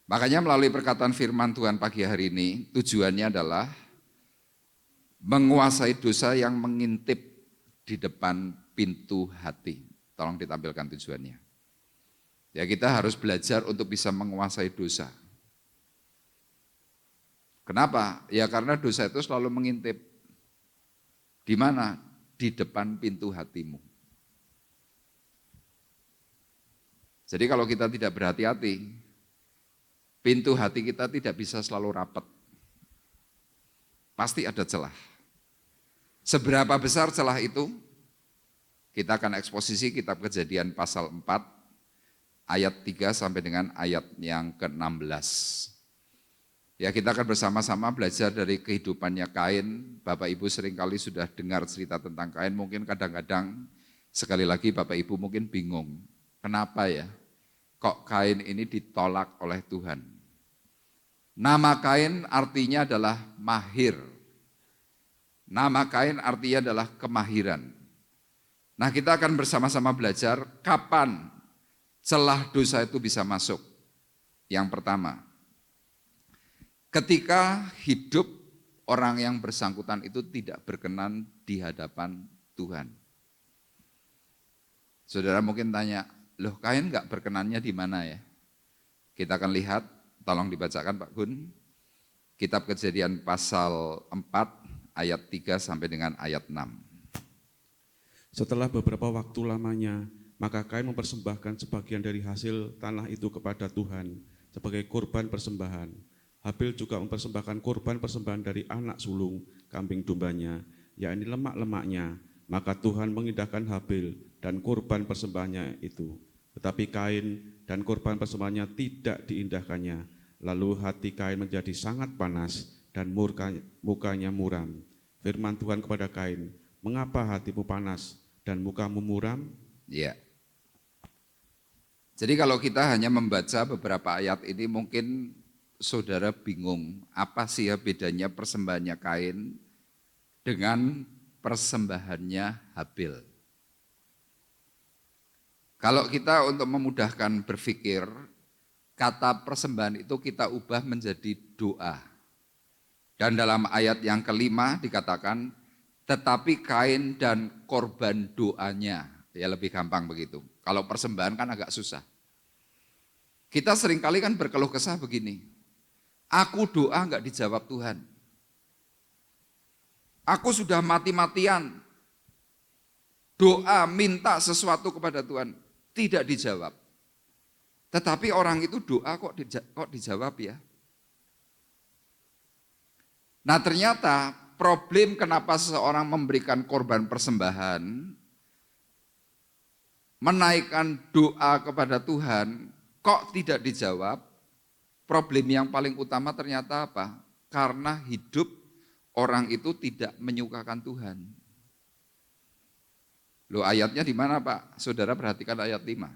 [SPEAKER 2] Makanya melalui perkataan firman Tuhan pagi hari ini, tujuannya adalah menguasai dosa yang mengintip di depan pintu hati. Tolong ditampilkan tujuannya. Ya kita harus belajar untuk bisa menguasai dosa. Kenapa? Ya karena dosa itu selalu mengintip. Di mana? Di depan pintu hatimu. Jadi kalau kita tidak berhati-hati, pintu hati kita tidak bisa selalu rapat. Pasti ada celah. Seberapa besar celah itu? Kita akan eksposisi kitab Kejadian pasal 4 ayat 3 sampai dengan ayat yang ke-16. Ya kita akan bersama-sama belajar dari kehidupannya Kain. Bapak Ibu seringkali sudah dengar cerita tentang Kain, mungkin kadang-kadang sekali lagi Bapak Ibu mungkin bingung. Kenapa ya? Kok Kain ini ditolak oleh Tuhan? Nama Kain artinya adalah mahir. Nama Kain artinya adalah kemahiran. Nah kita akan bersama-sama belajar kapan celah dosa itu bisa masuk. Yang pertama, ketika hidup orang yang bersangkutan itu tidak berkenan di hadapan Tuhan. Saudara mungkin tanya, loh Kain enggak berkenannya di mana ya? Kita akan lihat. Tolong dibacakan Pak Gun, kitab Kejadian pasal 4 ayat 3 sampai dengan ayat 6.
[SPEAKER 4] Setelah beberapa waktu lamanya, maka Kain mempersembahkan sebagian dari hasil tanah itu kepada Tuhan sebagai kurban persembahan. Habil juga mempersembahkan kurban persembahan dari anak sulung kambing dombanya, yakni lemak-lemaknya. Maka Tuhan mengindahkan Habil dan kurban persembahannya itu. Tetapi Kain dan kurban persembahannya tidak diindahkannya. Lalu hati Kain menjadi sangat panas dan mukanya muram. Firman Tuhan kepada Kain, mengapa hatimu panas dan mukamu muram?
[SPEAKER 2] Ya. Jadi kalau kita hanya membaca beberapa ayat ini mungkin saudara bingung, apa sih ya bedanya persembahannya Kain dengan persembahannya Habil. Kalau kita untuk memudahkan berpikir, kata persembahan itu kita ubah menjadi doa. Dan dalam ayat yang kelima dikatakan, tetapi Kain dan korban doanya, ya lebih gampang begitu. Kalau persembahan kan agak susah. Kita seringkali kan berkeluh kesah begini, aku doa enggak dijawab Tuhan. Aku sudah mati-matian, doa minta sesuatu kepada Tuhan, tidak dijawab. Tetapi orang itu doa kok dijawab ya. Nah ternyata problem kenapa seseorang memberikan korban persembahan, menaikkan doa kepada Tuhan, kok tidak dijawab? Problem yang paling utama ternyata apa? Karena hidup orang itu tidak menyukakan Tuhan. Loh ayatnya di mana Pak? Saudara perhatikan ayat 5.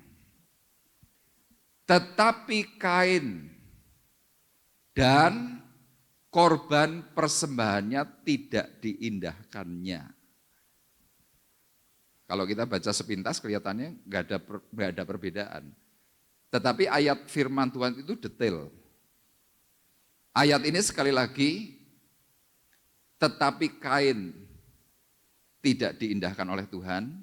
[SPEAKER 2] Tetapi Kain dan korban persembahannya tidak diindahkannya. Kalau kita baca sepintas kelihatannya nggak ada perbedaan. Tetapi ayat firman Tuhan itu detail. Ayat ini sekali lagi, tetapi Kain tidak diindahkan oleh Tuhan,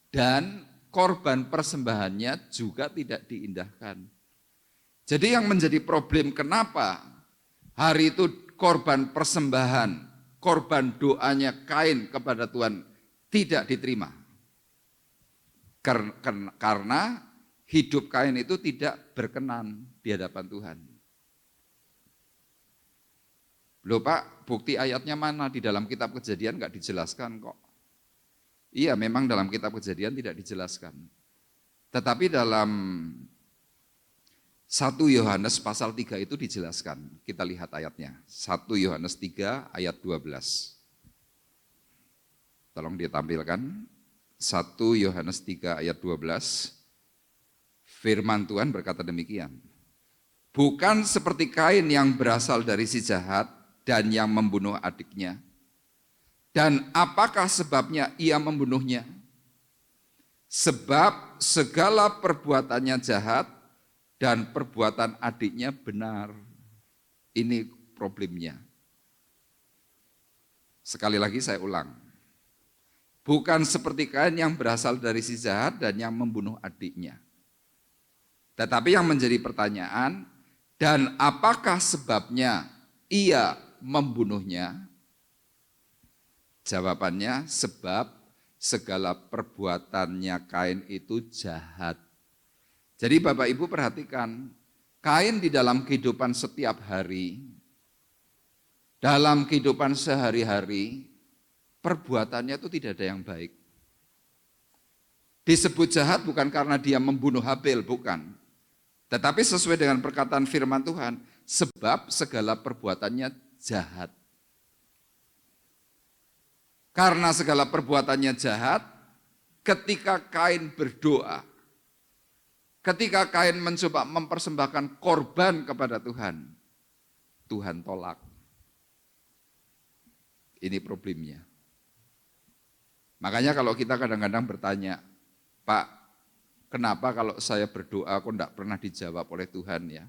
[SPEAKER 2] dan korban persembahannya juga tidak diindahkan. Jadi yang menjadi problem kenapa hari itu korban persembahan, korban doanya Kain kepada Tuhan tidak diterima. Karena hidup Kain itu tidak berkenan di hadapan Tuhan. Loh Pak, bukti ayatnya mana? Di dalam kitab Kejadian enggak dijelaskan kok. Iya, memang dalam kitab Kejadian tidak dijelaskan. Tetapi dalam 1 Yohanes pasal 3 itu dijelaskan. Kita lihat ayatnya. 1 Yohanes 3 ayat 12. Tolong ditampilkan. 1 Yohanes 3 ayat 12. Firman Tuhan berkata demikian. Bukan seperti Kain yang berasal dari si jahat dan yang membunuh adiknya. Dan apakah sebabnya ia membunuhnya? Sebab segala perbuatannya jahat dan perbuatan adiknya benar. Ini problemnya. Sekali lagi saya ulang. Bukan seperti Kain yang berasal dari si jahat dan yang membunuh adiknya. Tetapi yang menjadi pertanyaan, dan apakah sebabnya ia membunuhnya? Jawabannya, sebab segala perbuatannya Kain itu jahat. Jadi Bapak Ibu perhatikan, Kain di dalam kehidupan setiap hari, dalam kehidupan sehari-hari, perbuatannya itu tidak ada yang baik. Disebut jahat bukan karena dia membunuh Habil, bukan. Tetapi sesuai dengan perkataan firman Tuhan, sebab segala perbuatannya jahat. Karena segala perbuatannya jahat, ketika Kain berdoa, ketika Kain mencoba mempersembahkan korban kepada Tuhan, Tuhan tolak. Ini problemnya. Makanya kalau kita kadang-kadang bertanya, Pak, kenapa kalau saya berdoa kok enggak pernah dijawab oleh Tuhan ya?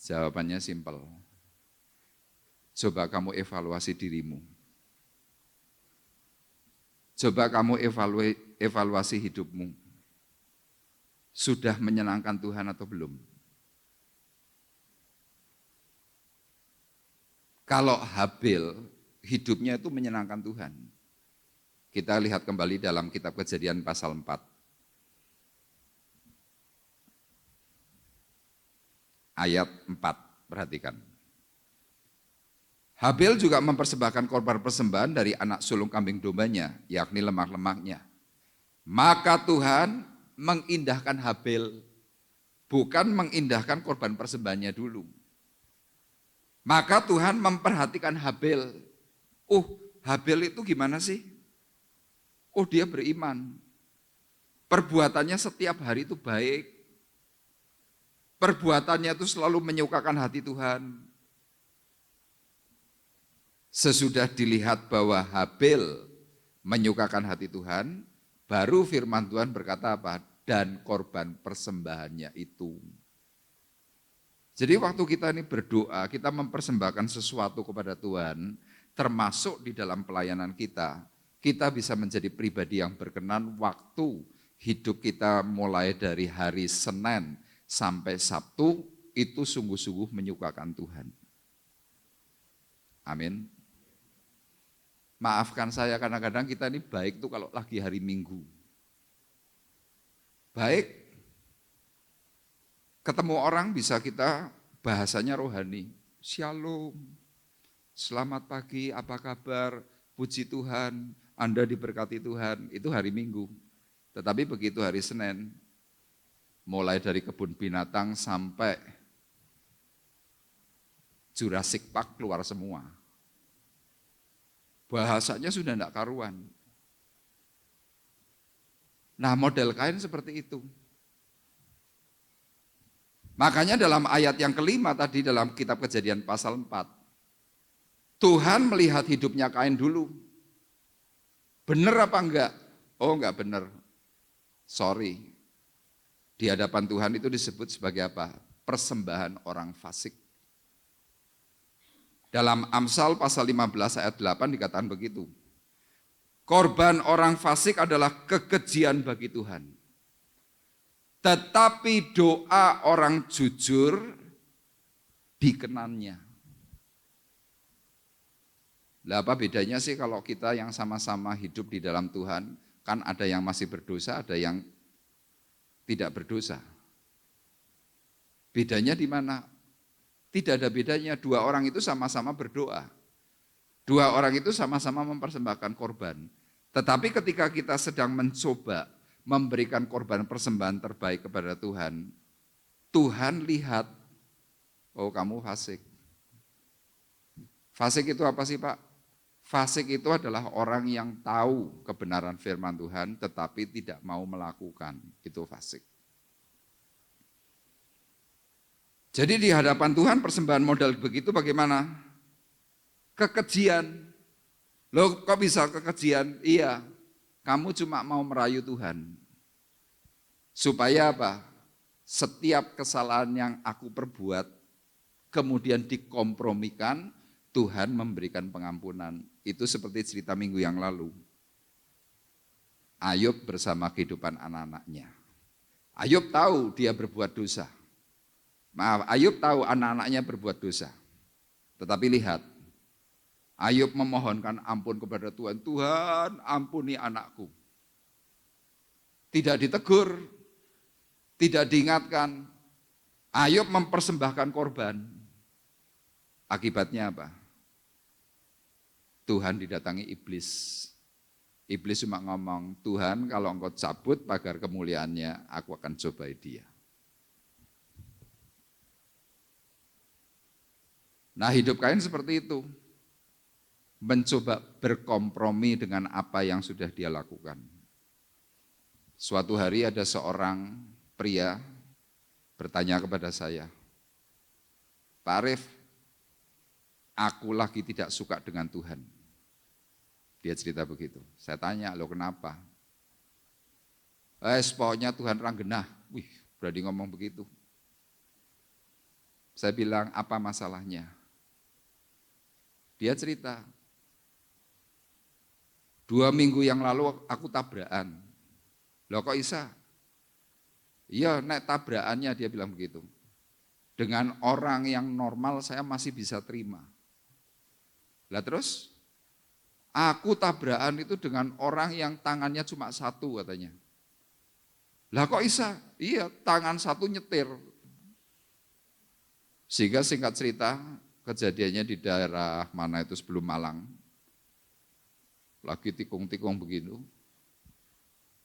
[SPEAKER 2] Jawabannya simpel. Coba kamu evaluasi dirimu. Coba kamu evaluasi hidupmu. Sudah menyenangkan Tuhan atau belum? Kalau Habil, hidupnya itu menyenangkan Tuhan. Kita lihat kembali dalam kitab Kejadian pasal 4. Ayat 4, perhatikan. Habil juga mempersembahkan korban persembahan dari anak sulung kambing dombanya, yakni lemak-lemaknya. Maka Tuhan mengindahkan Habil bukan mengindahkan korban persembahannya dulu. Maka Tuhan memperhatikan Habel. Habel itu gimana sih? Dia beriman. Perbuatannya setiap hari itu baik. Perbuatannya itu selalu menyukakan hati Tuhan. Sesudah dilihat bahwa Habel menyukakan hati Tuhan, baru firman Tuhan berkata apa? Dan korban persembahannya itu. Jadi waktu kita ini berdoa, kita mempersembahkan sesuatu kepada Tuhan, termasuk di dalam pelayanan kita bisa menjadi pribadi yang berkenan waktu hidup kita mulai dari hari Senin sampai Sabtu, itu sungguh-sungguh menyukakan Tuhan. Amin. Maafkan saya, kadang-kadang kita ini baik tuh kalau lagi hari Minggu. Baik, ketemu orang bisa kita bahasanya rohani. Shalom, selamat pagi, apa kabar, puji Tuhan, Anda diberkati Tuhan, itu hari Minggu. Tetapi begitu hari Senin, mulai dari kebun binatang sampai Jurassic Park keluar semua. Bahasanya sudah tidak karuan. Nah, model Kain seperti itu. Makanya dalam ayat yang kelima tadi dalam kitab Kejadian pasal 4, Tuhan melihat hidupnya Kain dulu. Benar apa enggak? Enggak benar. Sorry. Di hadapan Tuhan itu disebut sebagai apa? Persembahan orang fasik. Dalam Amsal pasal 15 ayat 8 dikatakan begitu. Korban orang fasik adalah kekejian bagi Tuhan. Tetapi doa orang jujur dikenannya. Lah apa bedanya sih kalau kita yang sama-sama hidup di dalam Tuhan, kan ada yang masih berdosa, ada yang tidak berdosa. Bedanya di mana? Tidak ada bedanya, dua orang itu sama-sama berdoa. Dua orang itu sama-sama mempersembahkan korban. Tetapi ketika kita sedang mencoba memberikan korban persembahan terbaik kepada Tuhan, Tuhan lihat, kamu fasik. Fasik itu apa sih Pak? Fasik itu adalah orang yang tahu kebenaran firman Tuhan tetapi tidak mau melakukan, itu fasik. Jadi di hadapan Tuhan persembahan modal begitu bagaimana? Kekejian. Loh kok bisa kekejian? Iya, kamu cuma mau merayu Tuhan. Supaya apa? Setiap kesalahan yang aku perbuat kemudian dikompromikan, Tuhan memberikan pengampunan. Itu seperti cerita minggu yang lalu. Ayub bersama kehidupan anak-anaknya. Ayub tahu dia berbuat dosa. Ayub tahu anak-anaknya berbuat dosa. Tetapi lihat, Ayub memohonkan ampun kepada Tuhan. Tuhan ampuni anakku. Tidak ditegur, tidak diingatkan. Ayub mempersembahkan korban. Akibatnya apa? Tuhan didatangi iblis. Iblis cuma ngomong, Tuhan kalau engkau cabut pagar kemuliaannya, aku akan cobai dia. Nah hidup Kain seperti itu. Mencoba berkompromi dengan apa yang sudah dia lakukan. Suatu hari ada seorang pria bertanya kepada saya, Pak Arif, aku lagi tidak suka dengan Tuhan. Dia cerita begitu. Saya tanya, lo kenapa? Pokoknya Tuhan ranggenah. Wih, berani ngomong begitu. Saya bilang, apa masalahnya? Dia cerita, 2 minggu yang lalu aku tabrakan. Loh kok bisa? Iya, nek tabrakannya dia bilang begitu. Dengan orang yang normal saya masih bisa terima. Lah terus? Aku tabrakan itu dengan orang yang tangannya cuma satu katanya. Lah kok bisa? Iya, tangan satu nyetir. Sehingga singkat cerita, kejadiannya di daerah mana itu sebelum Malang. Lagi tikung-tikung begitu.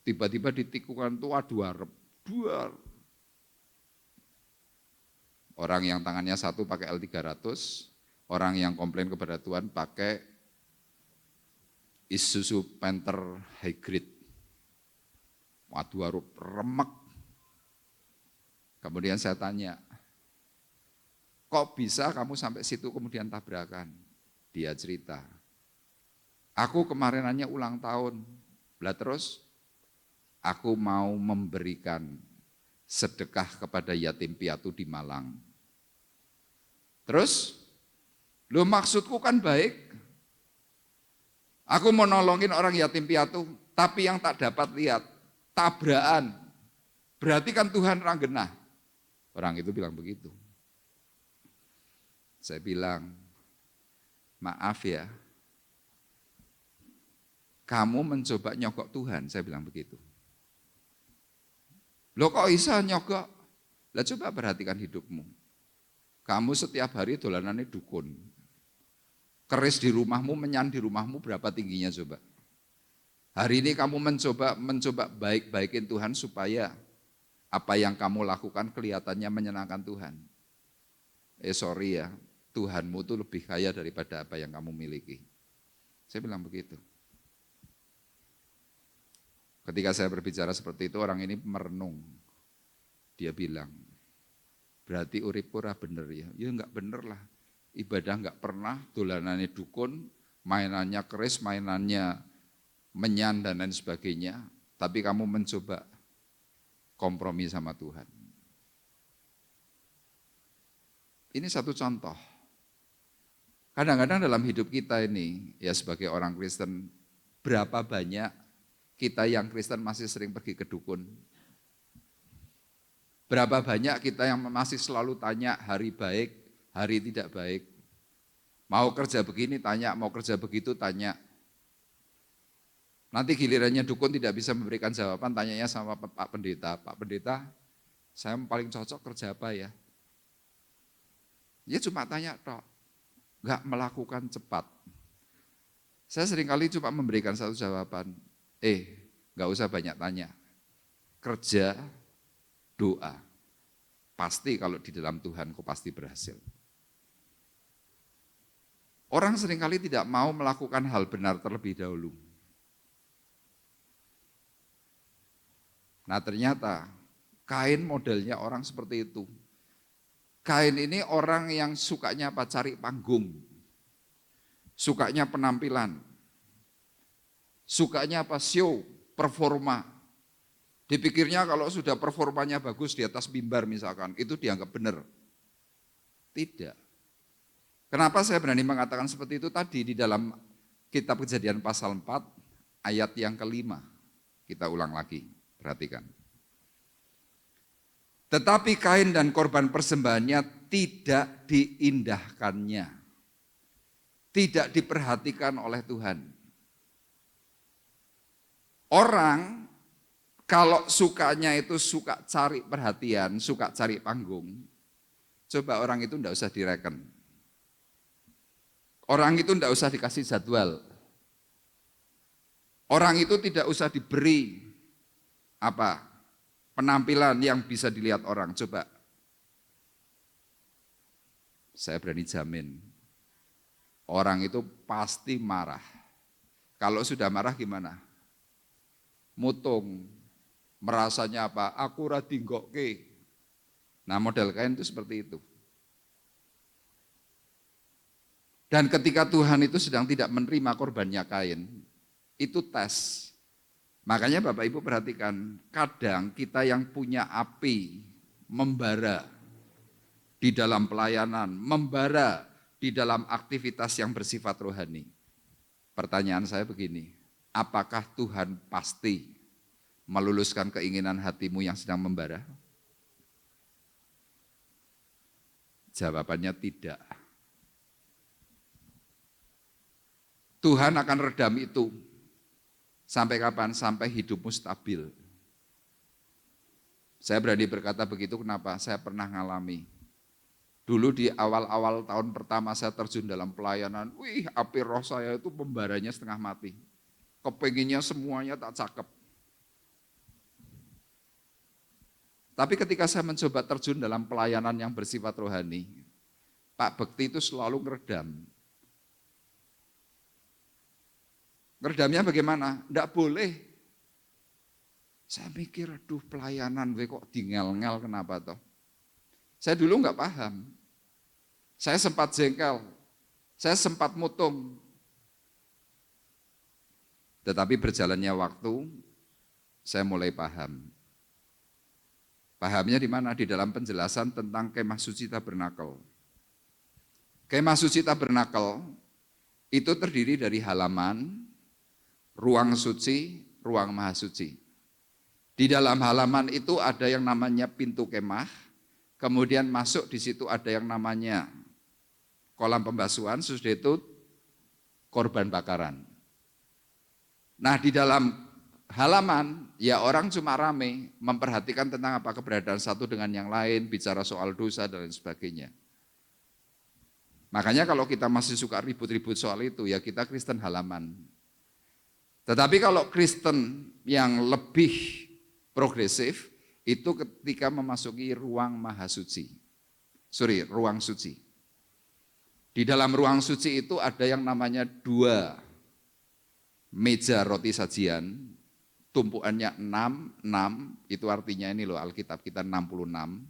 [SPEAKER 2] Tiba-tiba di tikungan itu aduh arep. Duar. Orang yang tangannya satu pakai L300, orang yang komplain kepada Tuhan pakai Isuzu Panther Hybrid. Waduh, remek. Kemudian saya tanya, kok bisa kamu sampai situ kemudian tabrakan? Dia cerita, aku kemarin hanya ulang tahun, lah terus aku mau memberikan sedekah kepada yatim piatu di Malang. Terus, lo maksudku kan baik, aku mau nolongin orang yatim piatu, tapi yang tak dapat lihat, tabrakan, berarti kan Tuhan ranggenah. Orang itu bilang begitu. Saya bilang, maaf ya, kamu mencoba nyogok Tuhan, saya bilang begitu. Loh kok bisa nyogok? Lah coba perhatikan hidupmu. Kamu setiap hari dolanannya dukun. Keris di rumahmu, menyan di rumahmu berapa tingginya coba? Hari ini kamu mencoba baik-baikin Tuhan supaya apa yang kamu lakukan kelihatannya menyenangkan Tuhan. Sorry ya, Tuhanmu itu lebih kaya daripada apa yang kamu miliki. Saya bilang begitu. Ketika saya berbicara seperti itu, orang ini merenung. Dia bilang, berarti uripku ora bener ya? Ya enggak bener lah. Ibadah enggak pernah, dolanannya dukun, mainannya keris, mainannya menyan dan lain sebagainya. Tapi kamu mencoba kompromi sama Tuhan. Ini satu contoh. Kadang-kadang dalam hidup kita ini, ya sebagai orang Kristen, berapa banyak kita yang Kristen masih sering pergi ke dukun? Berapa banyak kita yang masih selalu tanya hari baik, hari tidak baik? Mau kerja begini tanya, mau kerja begitu tanya. Nanti gilirannya dukun tidak bisa memberikan jawaban, tanyanya sama Pak Pendeta. Pak Pendeta, saya paling cocok kerja apa ya? Dia cuma tanya tok, enggak melakukan cepat. Saya seringkali cuma memberikan satu jawaban, enggak usah banyak tanya. Kerja, doa. Pasti kalau di dalam Tuhan kau pasti berhasil. Orang seringkali tidak mau melakukan hal benar terlebih dahulu. Nah ternyata Kain modelnya orang seperti itu. Kain ini orang yang sukanya apa? Cari panggung. Sukanya penampilan. Sukanya apa? Show, performa. Dipikirnya kalau sudah performanya bagus di atas mimbar misalkan, itu dianggap benar. Tidak. Kenapa saya berani mengatakan seperti itu tadi di dalam kitab Kejadian pasal 4 ayat yang kelima. Kita ulang lagi, perhatikan. Tetapi Kain dan korban persembahannya tidak diindahkannya. Tidak diperhatikan oleh Tuhan. Orang kalau sukanya itu suka cari perhatian, suka cari panggung, coba orang itu enggak usah direken. Orang itu enggak usah dikasih jadwal. Orang itu tidak usah diberi penampilan yang bisa dilihat orang. Coba, saya berani jamin, orang itu pasti marah. Kalau sudah marah gimana? Mutung, merasanya apa? Aku ora dinggokke. Nah model Kain itu seperti itu. Dan ketika Tuhan itu sedang tidak menerima korbannya Kain, itu tes. Makanya Bapak Ibu perhatikan, kadang kita yang punya api membara di dalam pelayanan, membara di dalam aktivitas yang bersifat rohani. Pertanyaan saya begini, apakah Tuhan pasti meluluskan keinginan hatimu yang sedang membara? Jawabannya tidak. Tuhan akan redam itu. Sampai kapan? Sampai hidupmu stabil. Saya berani berkata begitu, kenapa? Saya pernah ngalami. Dulu di awal-awal tahun pertama saya terjun dalam pelayanan, api roh saya itu pembaranya setengah mati. Kepenginnya semuanya tak cakep. Tapi ketika saya mencoba terjun dalam pelayanan yang bersifat rohani, Pak Bekti itu selalu ngeredam. Ngeredamnya bagaimana? Enggak boleh. Saya mikir, aduh pelayanan kok dingel-ngel kenapa toh? Saya dulu enggak paham. Saya sempat jengkel, saya sempat mutung. Tetapi berjalannya waktu, saya mulai paham. Pahamnya di mana? Di dalam penjelasan tentang Kemah Suci Tabernakel. Kemah Suci Tabernakel itu terdiri dari halaman, ruang suci, ruang maha suci. Di dalam halaman itu ada yang namanya pintu kemah, kemudian masuk di situ ada yang namanya kolam pembasuhan, sesudah itu korban bakaran. Nah di dalam halaman, ya orang cuma rame, memperhatikan tentang apa keberadaan satu dengan yang lain, bicara soal dosa dan lain sebagainya. Makanya kalau kita masih suka ribut-ribut soal itu, ya kita Kristen halaman. Tetapi kalau Kristen yang lebih progresif, itu ketika memasuki ruang maha suci. Ruang suci. Di dalam ruang suci itu ada yang namanya 2 meja roti sajian, tumpuannya 6, itu artinya ini loh Alkitab kita 66.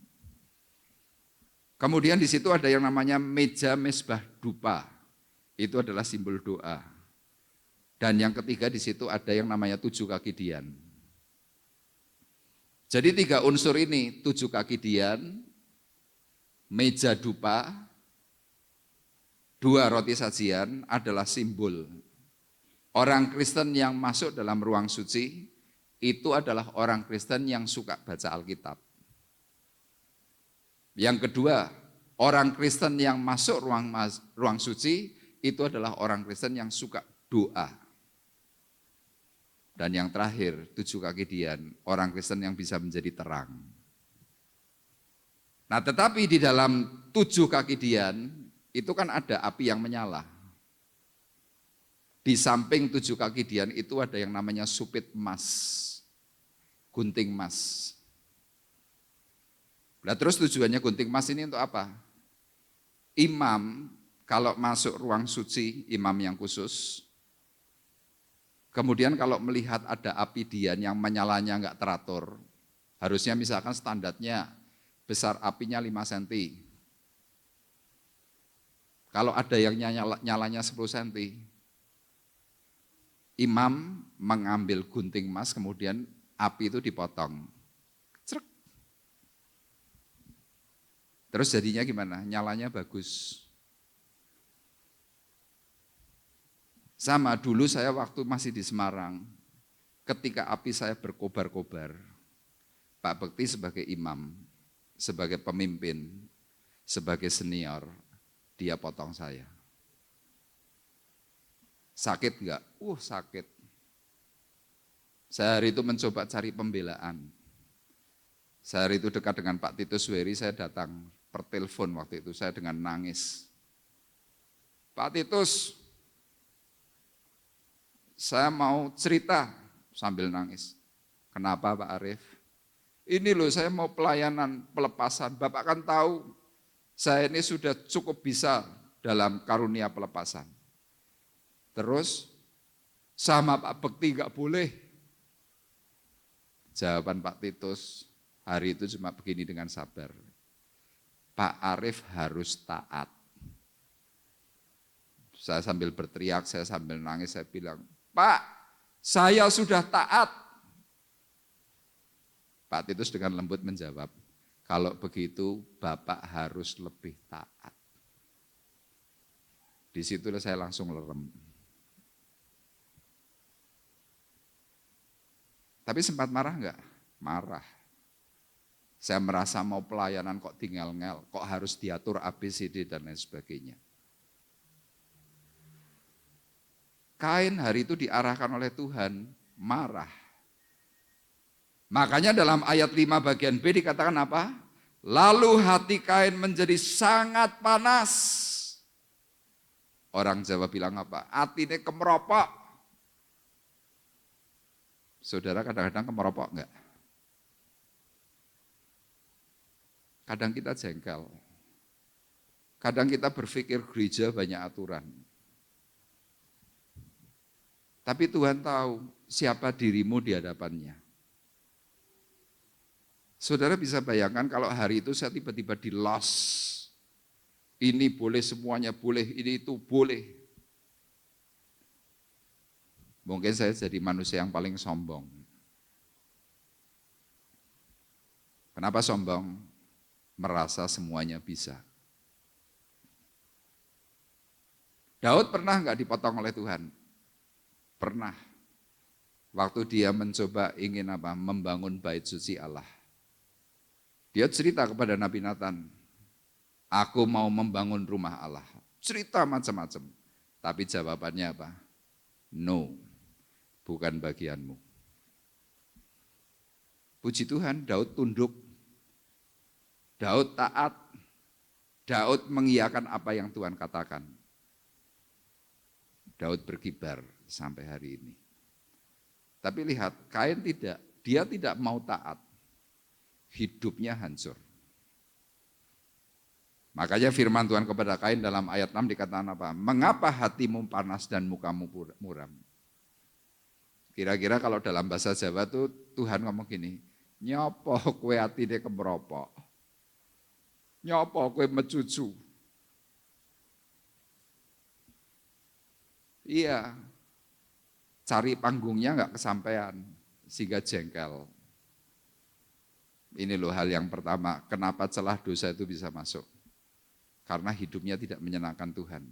[SPEAKER 2] Kemudian di situ ada yang namanya meja mesbah dupa, itu adalah simbol doa. Dan yang ketiga di situ ada yang namanya 7 kaki dian. Jadi 3 unsur ini, 7 kaki dian, meja dupa, 2 roti sajian adalah simbol. Orang Kristen yang masuk dalam ruang suci, itu adalah orang Kristen yang suka baca Alkitab. Yang kedua, orang Kristen yang masuk ruang suci, itu adalah orang Kristen yang suka doa. Dan yang terakhir, 7 kaki dian, orang Kristen yang bisa menjadi terang. Nah tetapi di dalam 7 kaki dian, itu kan ada api yang menyala. Di samping 7 kaki dian itu ada yang namanya supit emas, gunting emas. Nah terus tujuannya gunting emas ini untuk apa? Imam kalau masuk ruang suci, imam yang khusus, kemudian kalau melihat ada api dian yang menyalanya enggak teratur, harusnya misalkan standarnya besar apinya 5 cm. Kalau ada yang nyalanya 10 cm, imam mengambil gunting emas, kemudian api itu dipotong. Cerek. Terus jadinya gimana? Nyalanya bagus. Sama dulu saya waktu masih di Semarang, ketika api saya berkobar-kobar, Pak Bekti sebagai imam, sebagai pemimpin, sebagai senior, dia potong saya. Sakit enggak? Sakit. Saya hari itu mencoba cari pembelaan. Saya hari itu dekat dengan Pak Titus Weri, saya datang per telepon waktu itu, saya dengan nangis. Pak Titus, saya mau cerita sambil nangis. Kenapa Pak Arif? Ini loh saya mau pelayanan pelepasan, Bapak kan tahu saya ini sudah cukup bisa dalam karunia pelepasan. Terus sama Pak Bekti enggak boleh. Jawaban Pak Titus hari itu cuma begini dengan sabar. Pak Arif harus taat. Saya sambil berteriak, saya sambil nangis, saya bilang, Pak, saya sudah taat. Pak Titus dengan lembut menjawab, kalau begitu Bapak harus lebih taat. Di situlah saya langsung lerem. Tapi sempat marah enggak? Marah. Saya merasa mau pelayanan kok tinggal-ngel, kok harus diatur ABCD dan lain sebagainya. Kain hari itu diarahkan oleh Tuhan, marah. Makanya dalam ayat 5 bagian B dikatakan apa? Lalu hati Kain menjadi sangat panas. Orang Jawa bilang apa? Atine kemeropok. Saudara kadang-kadang kemeropok enggak? Kadang kita jengkel. Kadang kita berpikir gereja banyak aturan. Tapi Tuhan tahu siapa dirimu di hadapannya. Saudara bisa bayangkan kalau hari itu saya tiba-tiba di-loss. Ini boleh, semuanya boleh, ini itu boleh. Mungkin saya jadi manusia yang paling sombong. Kenapa sombong? Merasa semuanya bisa. Daud pernah nggak dipotong oleh Tuhan? Pernah. Waktu dia mencoba ingin membangun bait suci Allah. Dia cerita kepada Nabi Nathan, aku mau membangun rumah Allah. Cerita macam-macam. Tapi jawabannya apa? No, bukan bagianmu. Puji Tuhan, Daud tunduk. Daud taat. Daud mengiyakan apa yang Tuhan katakan. Daud berkibar sampai hari ini. Tapi lihat, Kain tidak. Dia tidak mau taat. Hidupnya hancur. Makanya firman Tuhan kepada Kain dalam ayat 6 dikatakan apa? Mengapa hatimu panas dan mukamu muram? Kira-kira kalau dalam bahasa Jawa tuh Tuhan ngomong gini, nyopo kowe atine kemropok. Nyopo kowe mecucu. Iya, cari panggungnya nggak kesampaian, sehingga jengkel. Ini loh hal yang pertama, kenapa celah dosa itu bisa masuk? Karena hidupnya tidak menyenangkan Tuhan.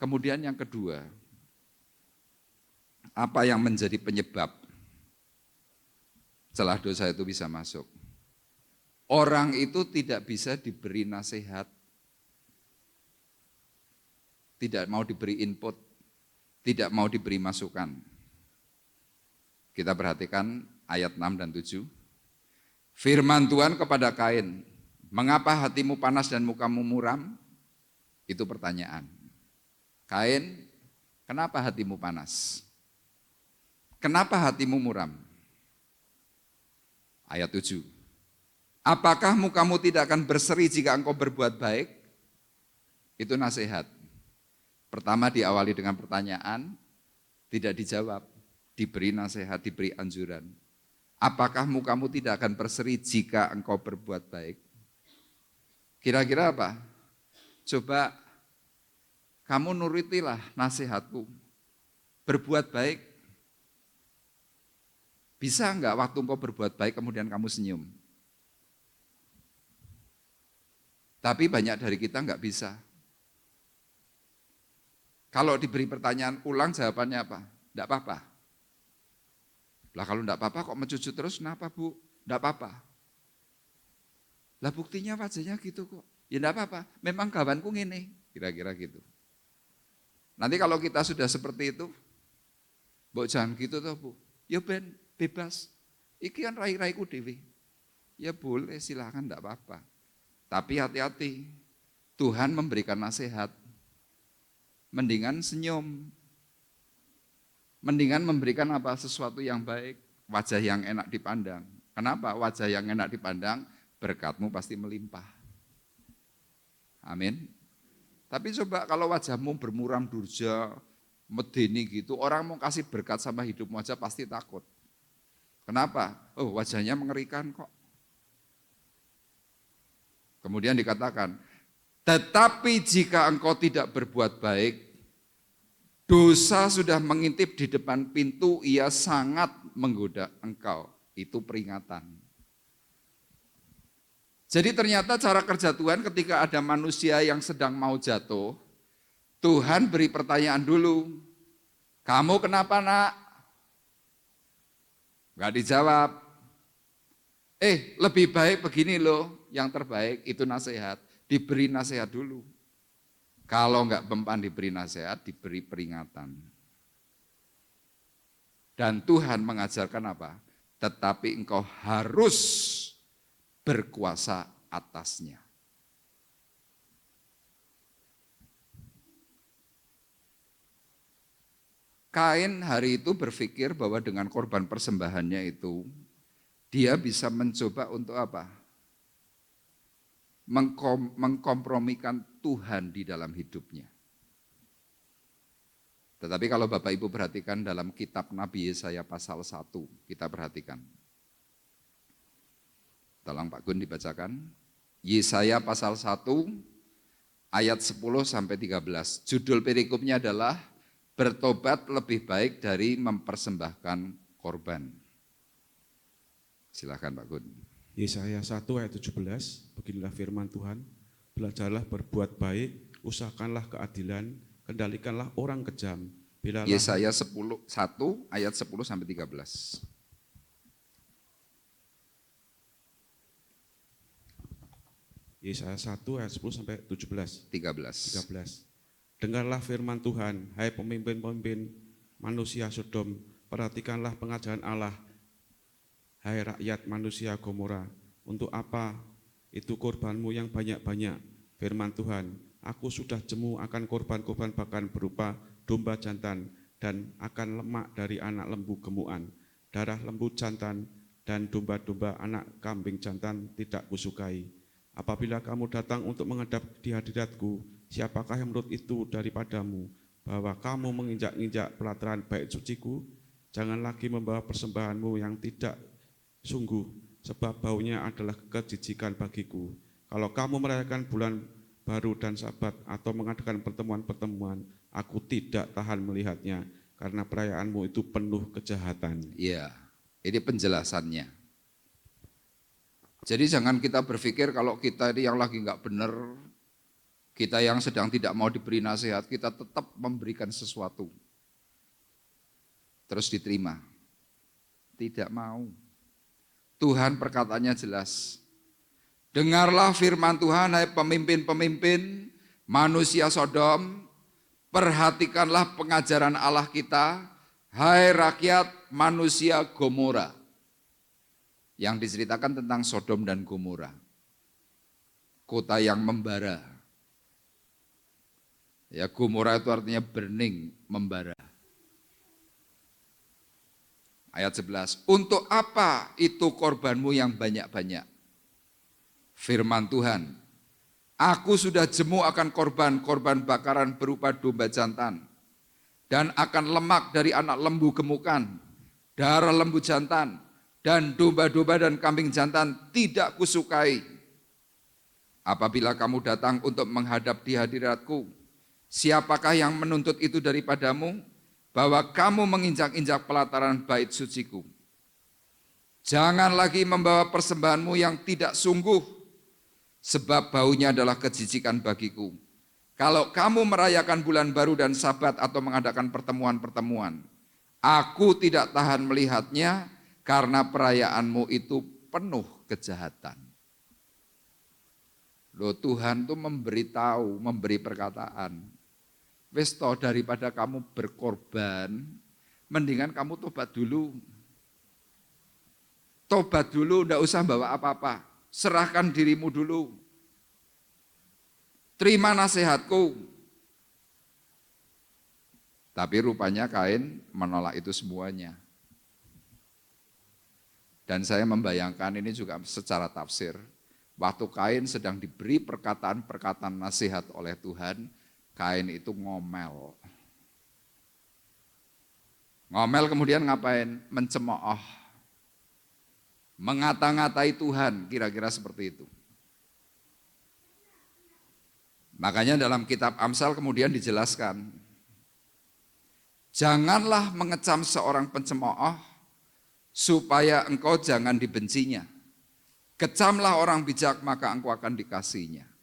[SPEAKER 2] Kemudian yang kedua, apa yang menjadi penyebab celah dosa itu bisa masuk? Orang itu tidak bisa diberi nasihat, tidak mau diberi input, tidak mau diberi masukan. Kita perhatikan ayat 6 dan 7. Firman Tuhan kepada Kain, mengapa hatimu panas dan mukamu muram? Itu pertanyaan. Kain, kenapa hatimu panas? Kenapa hatimu muram? Ayat 7. Apakah mukamu tidak akan berseri jika engkau berbuat baik? Itu nasihat. Pertama diawali dengan pertanyaan, tidak dijawab, diberi nasihat, diberi anjuran. Apakah mukamu tidak akan berseri jika engkau berbuat baik? Kira-kira apa? Coba kamu nurutilah nasihatku. Berbuat baik. Bisa enggak waktu engkau berbuat baik kemudian kamu senyum? Tapi banyak dari kita enggak bisa. Kalau diberi pertanyaan ulang jawabannya apa? Enggak apa-apa. Lah kalau enggak apa-apa kok mencucu terus, kenapa Bu? Enggak apa-apa. Lah buktinya wajahnya gitu kok. Ya enggak apa-apa, memang kawanku ngene, kira-kira gitu. Nanti kalau kita sudah seperti itu, mbok jangan gitu toh Bu. Ya ben, bebas. Iki kan rai-raiku dewi. Ya boleh, silakan enggak apa-apa. Tapi hati-hati, Tuhan memberikan nasihat. Mendingan senyum. Mendingan memberikan apa sesuatu yang baik, wajah yang enak dipandang. Kenapa? Wajah yang enak dipandang, berkatmu pasti melimpah. Amin. Tapi coba kalau wajahmu bermuram durja, medeni gitu, orang mau kasih berkat sama hidupmu aja pasti takut. Kenapa? Oh, wajahnya mengerikan kok. Kemudian dikatakan, tetapi jika engkau tidak berbuat baik, dosa sudah mengintip di depan pintu, ia sangat menggoda engkau. Itu peringatan. Jadi ternyata cara kerja Tuhan ketika ada manusia yang sedang mau jatuh, Tuhan beri pertanyaan dulu. Kamu kenapa nak? Enggak dijawab. Lebih baik begini loh, yang terbaik itu nasihat. Diberi nasihat dulu. Kalau enggak mempan diberi nasihat, diberi peringatan. Dan Tuhan mengajarkan apa? Tetapi engkau harus berkuasa atasnya. Kain hari itu berpikir bahwa dengan korban persembahannya itu, dia bisa mencoba untuk apa? mengkompromikan Tuhan di dalam hidupnya. Tetapi kalau Bapak Ibu perhatikan dalam kitab Nabi Yesaya pasal 1, kita perhatikan. Tolong Pak Gun dibacakan. Yesaya pasal 1 ayat 10 sampai 13. Judul perikopnya adalah bertobat lebih baik dari mempersembahkan korban. Silakan Pak Gun.
[SPEAKER 4] Yesaya 1 ayat 17, beginilah firman Tuhan, belajarlah berbuat baik, usahakanlah keadilan, kendalikanlah orang kejam.
[SPEAKER 2] Yesaya 1 ayat 10 sampai 13.
[SPEAKER 4] Yesaya 1 ayat 10 sampai 17.
[SPEAKER 2] 13.
[SPEAKER 4] Dengarlah firman Tuhan, hai pemimpin-pemimpin manusia Sodom, perhatikanlah pengajaran Allah. Hai rakyat manusia Gomora, untuk apa itu korbanmu yang banyak-banyak? Firman Tuhan, aku sudah jemu akan korban-korban bahkan berupa domba jantan dan akan lemak dari anak lembu gemukan. Darah lembu jantan dan domba-domba anak kambing jantan tidak kusukai. Apabila kamu datang untuk menghadap di hadiratku, siapakah yang menurut itu daripadamu, bahwa kamu menginjak-injak pelataran bait suciku? Jangan lagi membawa persembahanmu yang tidak sungguh, sebab baunya adalah kejijikan bagiku. Kalau kamu merayakan bulan baru dan sabat atau mengadakan pertemuan-pertemuan, aku tidak tahan melihatnya, karena perayaanmu itu penuh kejahatan.
[SPEAKER 2] Iya, ini penjelasannya. Jadi jangan kita berpikir kalau kita ini yang lagi nggak benar, kita yang sedang tidak mau diberi nasihat, kita tetap memberikan sesuatu. Terus diterima. Tidak mau. Tuhan perkataannya jelas. Dengarlah firman Tuhan, hai pemimpin-pemimpin manusia Sodom, perhatikanlah pengajaran Allah kita, hai rakyat manusia Gomora. Yang diceritakan tentang Sodom dan Gomora. Kota yang membara. Ya, Gomora itu artinya burning, membara. Ayat 11, untuk apa itu korbanmu yang banyak-banyak? Firman Tuhan, aku sudah jemu akan korban bakaran berupa domba jantan, dan akan lemak dari anak lembu gemukan, darah lembu jantan, dan domba-domba dan kambing jantan tidak kusukai. Apabila kamu datang untuk menghadap di hadiratku, siapakah yang menuntut itu daripadamu? Bahwa kamu menginjak-injak pelataran bait suciku. Jangan lagi membawa persembahanmu yang tidak sungguh, sebab baunya adalah kejijikan bagiku. Kalau kamu merayakan bulan baru dan sabat atau mengadakan pertemuan-pertemuan, aku tidak tahan melihatnya, karena perayaanmu itu penuh kejahatan. Loh, Tuhan tuh memberitahu, memberi perkataan. Wes toh, daripada kamu berkorban, mendingan kamu tobat dulu. Tobat dulu, enggak usah bawa apa-apa. Serahkan dirimu dulu. Terima nasihatku. Tapi rupanya Kain menolak itu semuanya. Dan saya membayangkan ini juga secara tafsir. Waktu Kain sedang diberi perkataan-perkataan nasihat oleh Tuhan, Kain itu ngomel. Ngomel kemudian ngapain? Mencemooh. Mengata-ngatai Tuhan, kira-kira seperti itu. Makanya dalam kitab Amsal kemudian dijelaskan, janganlah mengecam seorang pencemooh, supaya engkau jangan dibencinya. Kecamlah orang bijak, maka engkau akan dikasihinya.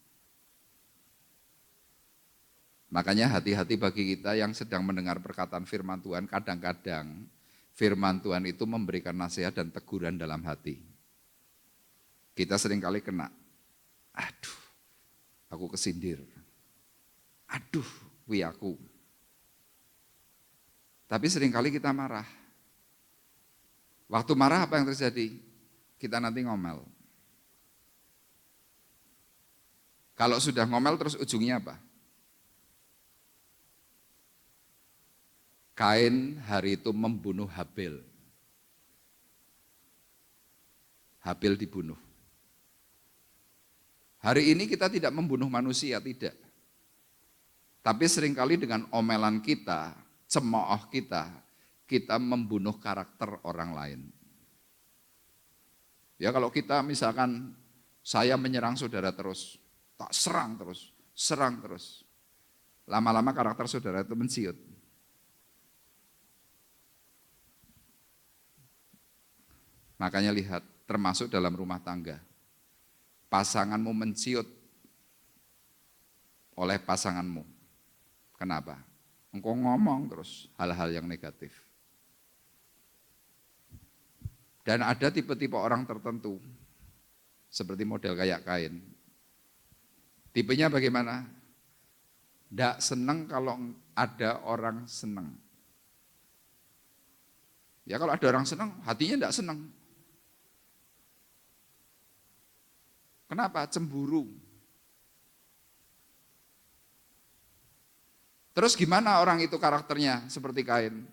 [SPEAKER 2] Makanya hati-hati bagi kita yang sedang mendengar perkataan firman Tuhan, kadang-kadang firman Tuhan itu memberikan nasihat dan teguran dalam hati. Kita seringkali kena, aduh, aku kesindir, aduh, wih aku. Tapi seringkali kita marah. Waktu marah apa yang terjadi? Kita nanti ngomel. Kalau sudah ngomel terus ujungnya apa? Kain hari itu membunuh Habil. Habil dibunuh. Hari ini kita tidak membunuh manusia, tidak. Tapi seringkali dengan omelan kita, cemooh kita membunuh karakter orang lain. Ya kalau kita misalkan saya menyerang saudara terus, tak serang terus. Lama-lama karakter saudara itu menciut. Makanya lihat, termasuk dalam rumah tangga. Pasanganmu menciut oleh pasanganmu. Kenapa? Engkau ngomong terus hal-hal yang negatif. Dan ada tipe-tipe orang tertentu, seperti model kayak Kain. Tipenya bagaimana? Tidak senang kalau ada orang senang. Ya kalau ada orang senang, hatinya tidak senang. Kenapa? Cemburu. Terus gimana orang itu karakternya seperti Kain?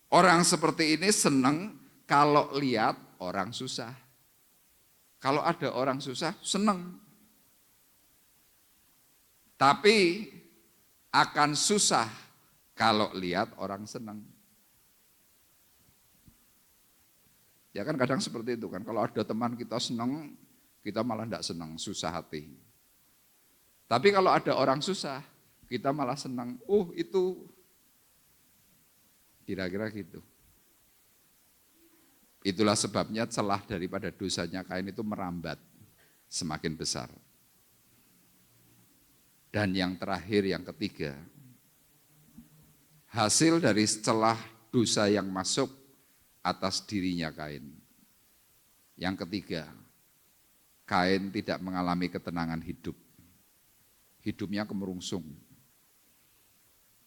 [SPEAKER 2] Orang seperti ini senang kalau lihat orang susah. Kalau ada orang susah, senang. Tapi akan susah kalau lihat orang senang. Ya kan kadang seperti itu kan, kalau ada teman kita senang, kita malah tidak senang, susah hati. Tapi kalau ada orang susah, kita malah senang. Itu kira-kira gitu. Itulah sebabnya celah daripada dosanya Kain itu merambat semakin besar. Dan yang terakhir, yang ketiga, hasil dari celah dosa yang masuk atas dirinya Kain. Yang ketiga, Kain tidak mengalami ketenangan hidup. Hidupnya kemerungsung.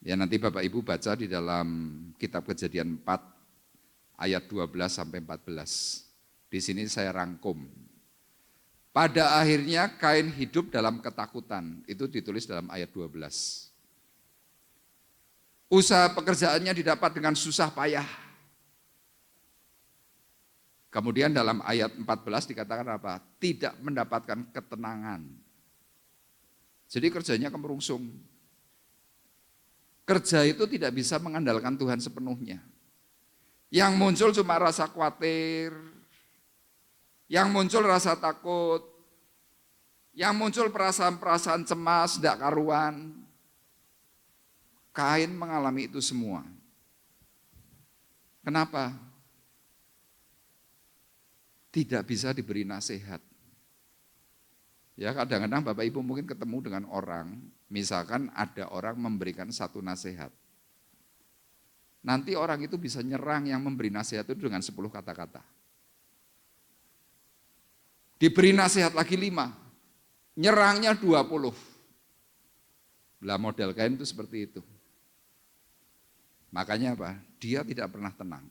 [SPEAKER 2] Ya nanti Bapak Ibu baca di dalam kitab Kejadian 4 ayat 12 sampai 14. Di sini saya rangkum. Pada akhirnya Kain hidup dalam ketakutan. Itu ditulis dalam ayat 12. Usaha pekerjaannya didapat dengan susah payah. Kemudian dalam ayat 14 dikatakan apa? Tidak mendapatkan ketenangan. Jadi kerjanya kemerungsung. Kerja itu tidak bisa mengandalkan Tuhan sepenuhnya. Yang muncul cuma rasa khawatir, yang muncul rasa takut, yang muncul perasaan-perasaan cemas, tidak karuan. Kain mengalami itu semua. Kenapa? Tidak bisa diberi nasihat. Ya kadang-kadang Bapak Ibu mungkin ketemu dengan orang, misalkan ada orang memberikan satu nasihat. Nanti orang itu bisa nyerang yang memberi nasihat itu dengan 10 kata-kata. Diberi nasihat lagi 5, nyerangnya 20. Lah model Kain itu seperti itu. Makanya apa? Dia tidak pernah tenang.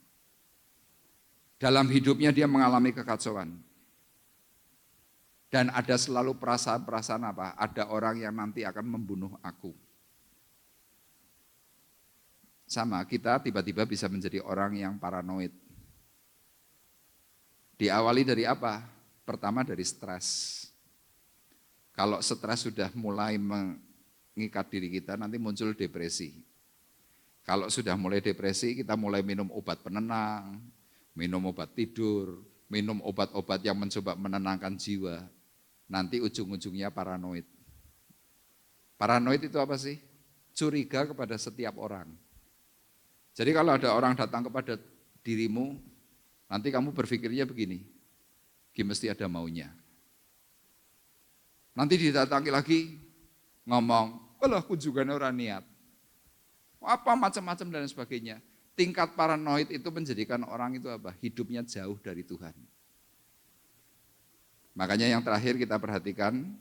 [SPEAKER 2] Dalam hidupnya dia mengalami kekacauan. Dan ada selalu perasaan-perasaan apa? Ada orang yang nanti akan membunuh aku. Sama, kita tiba-tiba bisa menjadi orang yang paranoid. Diawali dari apa? Pertama dari stres. Kalau stres sudah mulai mengikat diri kita, nanti muncul depresi. Kalau sudah mulai depresi, kita mulai minum obat penenang, minum obat tidur, minum obat-obat yang mencoba menenangkan jiwa. Nanti ujung-ujungnya paranoid. Paranoid itu apa sih? Curiga kepada setiap orang. Jadi kalau ada orang datang kepada dirimu, nanti kamu berpikirnya begini, mesti ada maunya. Nanti didatangi lagi, ngomong, alah kunjungannya orang niat. Apa macam-macam dan sebagainya. Tingkat paranoid itu menjadikan orang itu apa? Hidupnya jauh dari Tuhan. Makanya yang terakhir kita perhatikan,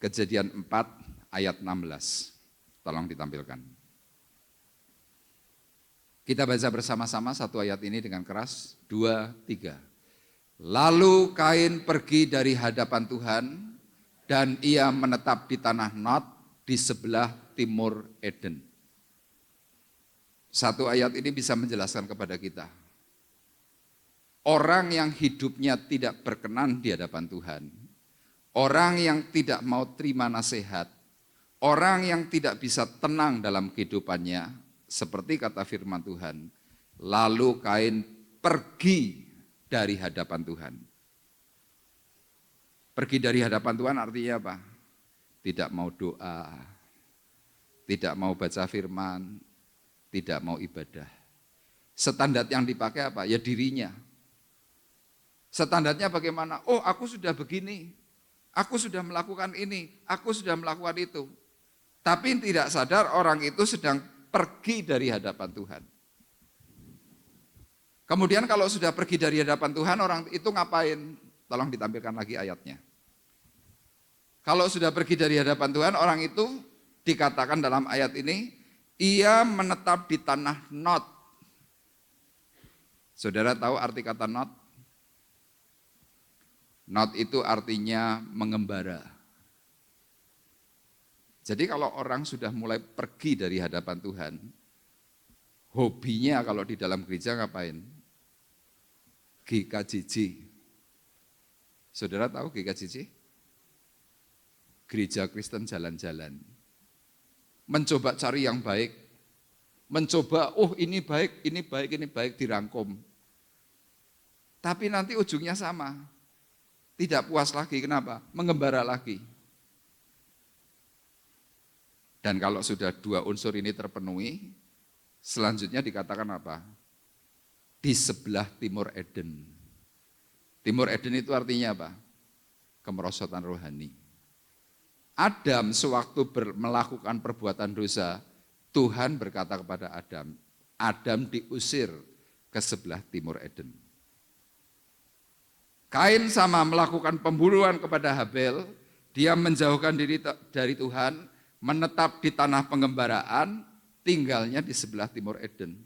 [SPEAKER 2] Kejadian 4 ayat 16. Tolong ditampilkan. Kita baca bersama-sama satu ayat ini dengan keras, 2, 3. Lalu Kain pergi dari hadapan Tuhan dan ia menetap di tanah Nod di sebelah timur Eden. Satu ayat ini bisa menjelaskan kepada kita. Orang yang hidupnya tidak berkenan di hadapan Tuhan, orang yang tidak mau terima nasihat, orang yang tidak bisa tenang dalam kehidupannya, seperti kata firman Tuhan, lalu Kain pergi dari hadapan Tuhan. Pergi dari hadapan Tuhan artinya apa? Tidak mau doa, tidak mau baca firman, tidak mau ibadah. Standar yang dipakai apa? Ya dirinya. Standarnya bagaimana? Oh, aku sudah begini, aku sudah melakukan ini, aku sudah melakukan itu. Tapi tidak sadar orang itu sedang pergi dari hadapan Tuhan. Kemudian kalau sudah pergi dari hadapan Tuhan, orang itu ngapain? Tolong ditampilkan lagi ayatnya. Kalau sudah pergi dari hadapan Tuhan, orang itu dikatakan dalam ayat ini, ia menetap di tanah Nod. Saudara tahu arti kata Nod? Nod itu artinya mengembara. Jadi kalau orang sudah mulai pergi dari hadapan Tuhan, hobinya kalau di dalam gereja ngapain? GKJJ. Saudara tahu GKJJ? Gereja Kristen jalan-jalan. Mencoba cari yang baik. Mencoba, oh ini baik, ini baik, ini baik, dirangkum. Tapi nanti ujungnya sama. Tidak puas lagi, kenapa? Mengembara lagi. Dan kalau sudah dua unsur ini terpenuhi, selanjutnya dikatakan apa? Di sebelah timur Eden. Timur Eden itu artinya apa? Kemerosotan rohani. Adam sewaktu melakukan perbuatan dosa, Tuhan berkata kepada Adam, Adam diusir ke sebelah timur Eden. Kain sama melakukan pembunuhan kepada Habel, dia menjauhkan diri dari Tuhan, menetap di tanah pengembaraan, tinggalnya di sebelah timur Eden.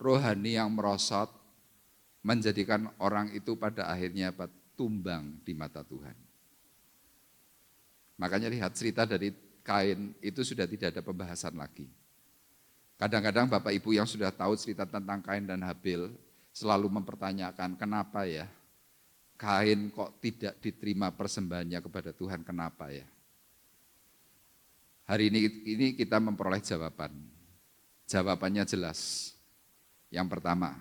[SPEAKER 2] Rohani yang merosot menjadikan orang itu pada akhirnya tumbang di mata Tuhan. Makanya lihat cerita dari Kain itu sudah tidak ada pembahasan lagi. Kadang-kadang Bapak Ibu yang sudah tahu cerita tentang Kain dan Habel selalu mempertanyakan kenapa ya Kain kok tidak diterima persembahannya kepada Tuhan, kenapa ya? Hari ini kita memperoleh jawaban. Jawabannya jelas. Yang pertama,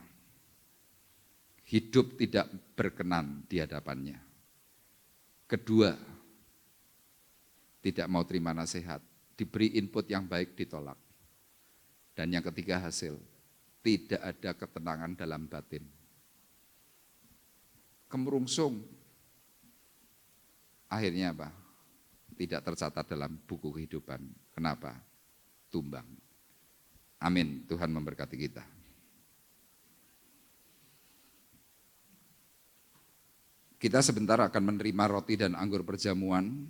[SPEAKER 2] hidup tidak berkenan di hadapannya. Kedua, tidak mau terima nasihat, diberi input yang baik ditolak. Dan yang ketiga hasil, tidak ada ketenangan dalam batin. Kemerungsung, akhirnya apa? Tidak tercatat dalam buku kehidupan. Kenapa? Tumbang. Amin, Tuhan memberkati kita. Kita sebentar akan menerima roti dan anggur perjamuan.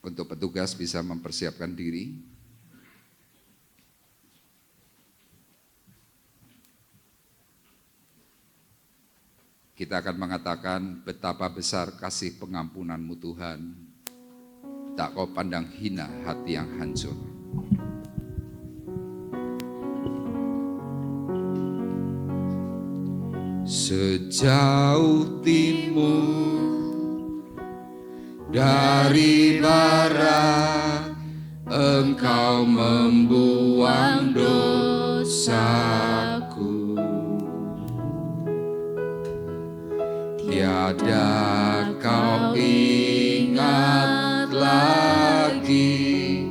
[SPEAKER 2] Untuk petugas bisa mempersiapkan diri. Kita akan mengatakan betapa besar kasih pengampunanmu Tuhan. Tak kau pandang hina hati yang hancur. Sejauh timur dari barat, Engkau membuang dosaku. Tiada kau ingat lagi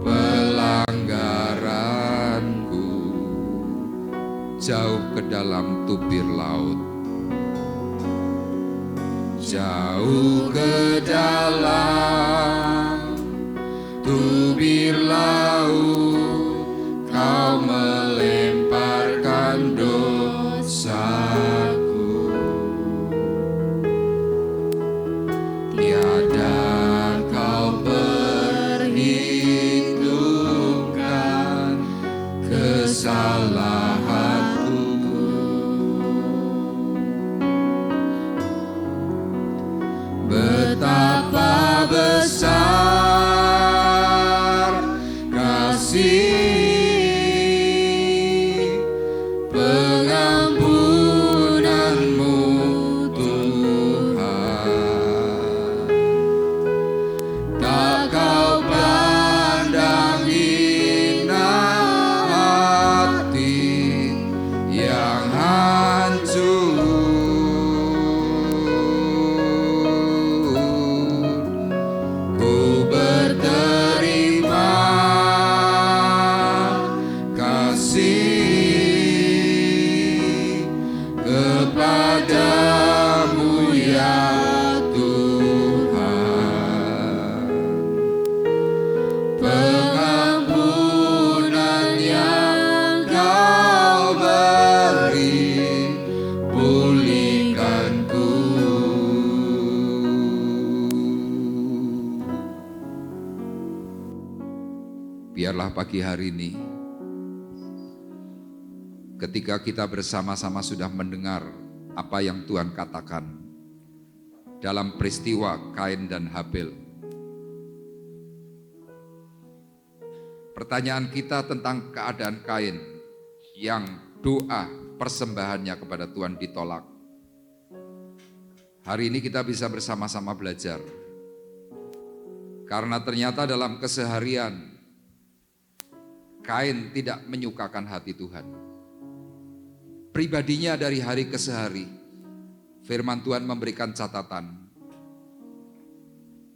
[SPEAKER 2] pelanggaranku. Jauh ke dalam tubir laut, jauh ke dalam tubir laut, kau melemparkan dosaku. Tiada kau perhitungkan kesalahanku. Betapa besar kasih pengampunan kepadamu ya Tuhan, pengampunan yang Kau beri, pulihkanku. Biarlah pagi hari ini, ketika kita bersama-sama sudah mendengar apa yang Tuhan katakan dalam peristiwa Kain dan Habel, pertanyaan kita tentang keadaan Kain yang doa persembahannya kepada Tuhan ditolak. Hari ini kita bisa bersama-sama belajar, karena ternyata dalam keseharian Kain tidak menyukakan hati Tuhan. Pribadinya dari hari ke hari, firman Tuhan memberikan catatan,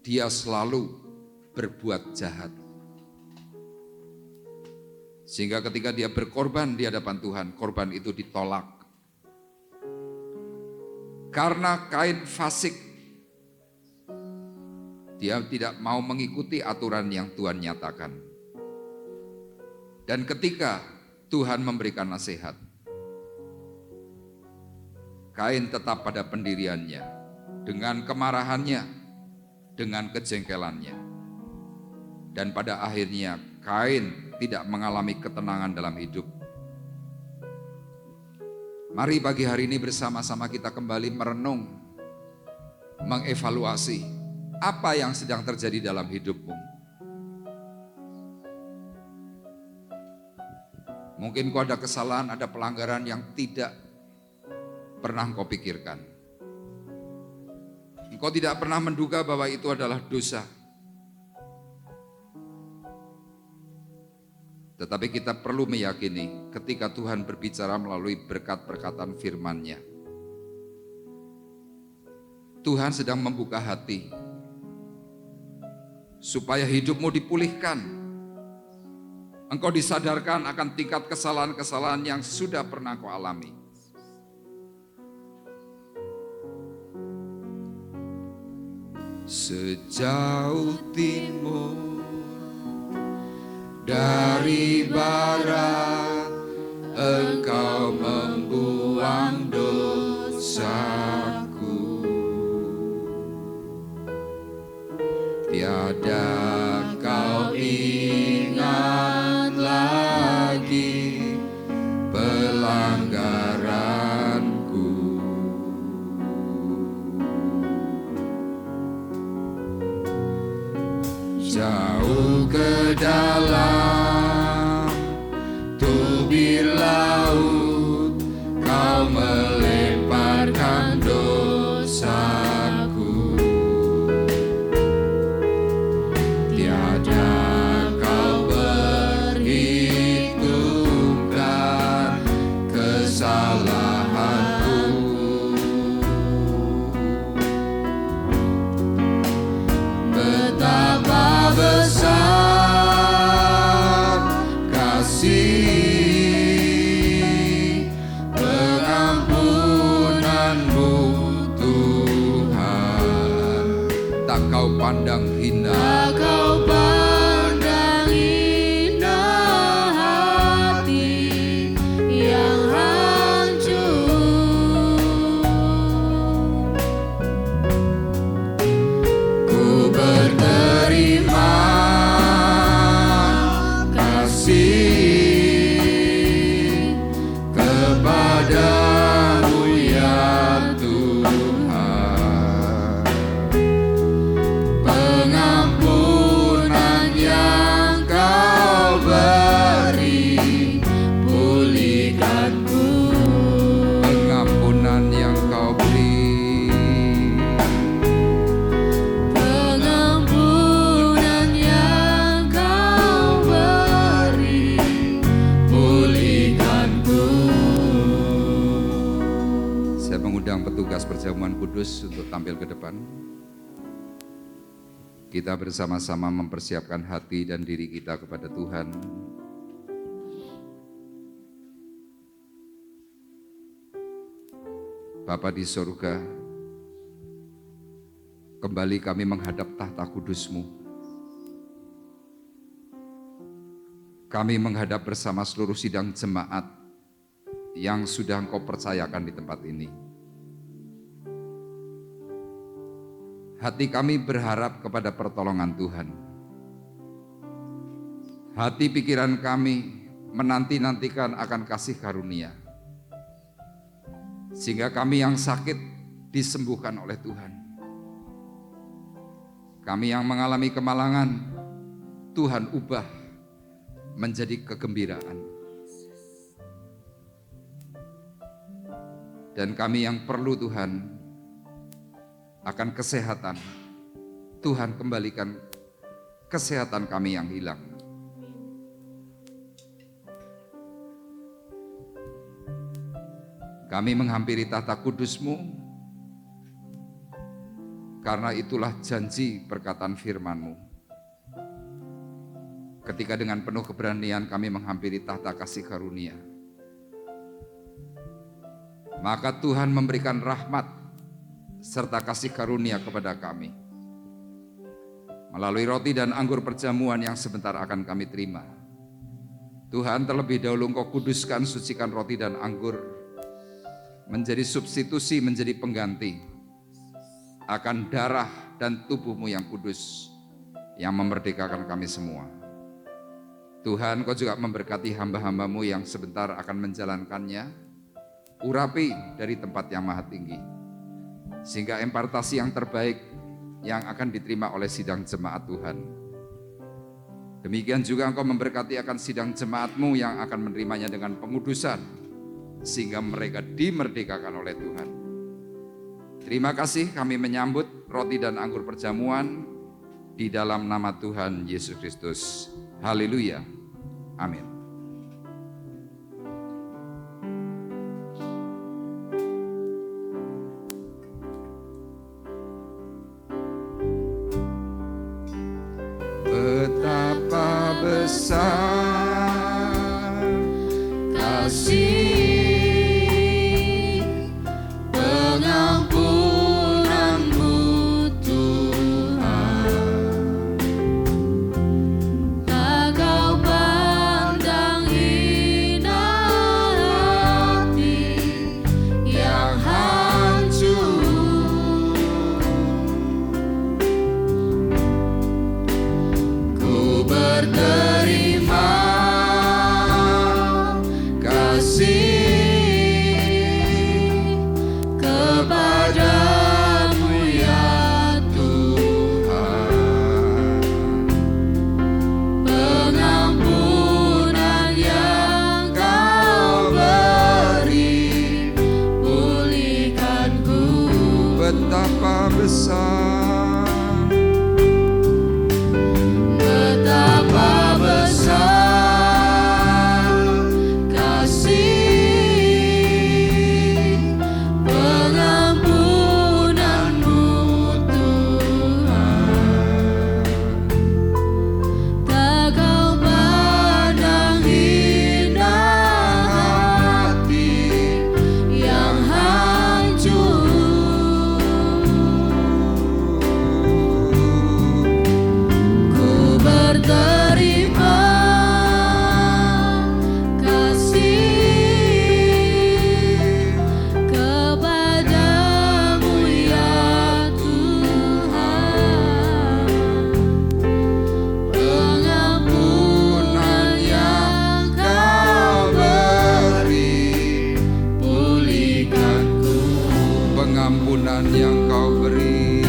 [SPEAKER 2] dia selalu berbuat jahat. Sehingga ketika dia berkorban di hadapan Tuhan, korban itu ditolak. Karena Kain fasik, dia tidak mau mengikuti aturan yang Tuhan nyatakan. Dan ketika Tuhan memberikan nasihat, Kain tetap pada pendiriannya, dengan kemarahannya, dengan kejengkelannya. Dan pada akhirnya Kain tidak mengalami ketenangan dalam hidup. Mari pagi hari ini bersama-sama kita kembali merenung, mengevaluasi apa yang sedang terjadi dalam hidupmu. Mungkin kau ada kesalahan, ada pelanggaran yang tidak pernah engkau pikirkan. Engkau tidak pernah menduga bahwa itu adalah dosa. Tetapi kita perlu meyakini ketika Tuhan berbicara melalui berkat perkataan firman-Nya, Tuhan sedang membuka hati supaya hidupmu dipulihkan. Engkau disadarkan akan tingkat kesalahan-kesalahan yang sudah pernah kau alami. Sejauh timur dari barat, Engkau membuang dosaku. Tiada kau ingat lagi pelanggaranku. Jauh ke dalam tubir laut, Kau melemparkan dosaku. Tiada Kau perhitungkan kesalahanku. Betapa besar kasih pengampunanmu Tuhan. Tak Kau pandang hina, tak Kau pandang hina hati yang hancur. Ku berterima kasih kepadamu ya Tuhan. Pengampunan yang Kau beri, pulihkanku. Pengampunan yang Kau beri, pengampunan yang Kau beri, pulihkanku. Saya mengundang petugas perjamuan kudus untuk tampil ke depan. Kita bersama-sama mempersiapkan hati dan diri kita kepada Tuhan. Bapa di surga, kembali kami menghadap tahta kudus-Mu. Kami menghadap bersama seluruh sidang jemaat yang sudah Engkau percayakan di tempat ini. Hati kami berharap kepada pertolongan Tuhan. Hati pikiran kami menanti-nantikan akan kasih karunia. Sehingga kami yang sakit disembuhkan oleh Tuhan. Kami yang mengalami kemalangan, Tuhan ubah menjadi kegembiraan. Dan kami yang perlu Tuhan akan kesehatan, Tuhan kembalikan kesehatan kami yang hilang. Kami menghampiri tahta kudus-Mu, karena itulah janji perkataan firman-Mu. Ketika dengan penuh keberanian kami menghampiri tahta kasih karunia, maka Tuhan memberikan rahmat serta kasih karunia kepada kami. Melalui roti dan anggur perjamuan yang sebentar akan kami terima. Tuhan, terlebih dahulu Engkau kuduskan, sucikan roti dan anggur menjadi substitusi, menjadi pengganti akan darah dan tubuh-Mu yang kudus yang memerdekakan kami semua. Tuhan, Kau juga memberkati hamba-hamba-Mu yang sebentar akan menjalankannya. Urapi dari tempat yang maha tinggi, sehingga impartasi yang terbaik yang akan diterima oleh sidang jemaat Tuhan. Demikian juga Engkau memberkati akan sidang jemaat-Mu yang akan menerimanya dengan pengudusan, sehingga mereka dimerdekakan oleh Tuhan. Terima kasih, kami menyambut roti dan anggur perjamuan di dalam nama Tuhan Yesus Kristus. Haleluya. Amin. Betapa besar kasih pengampunan-Mu Tuhan. Tak Kau pandang hina hati yang hancur. Ku berterima kasih kepadamu ya Tuhan. Pengampunan yang Kau beri, pulihkanku. Betapa besar, betapa besar kasih pengampunan-Mu Tuhan. Tak Kau pandang hina hati yang hancur. Ku berterima kasih kepadamu ya Tuhan. Pengampunan yang Kau beri, pulihkanku. Pengampunan yang Kau beri,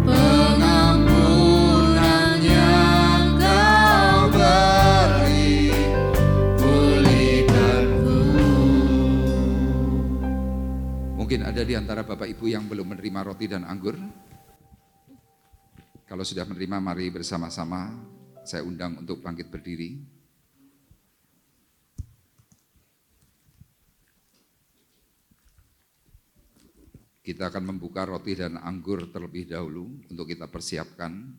[SPEAKER 2] pengampunan yang Kau beri, pulihkanku. Mungkin ada di antara Bapak Ibu yang belum menerima roti dan anggur. Kalau sudah menerima, mari bersama-sama saya undang untuk bangkit berdiri. Kita akan membuka roti dan anggur terlebih dahulu untuk kita persiapkan.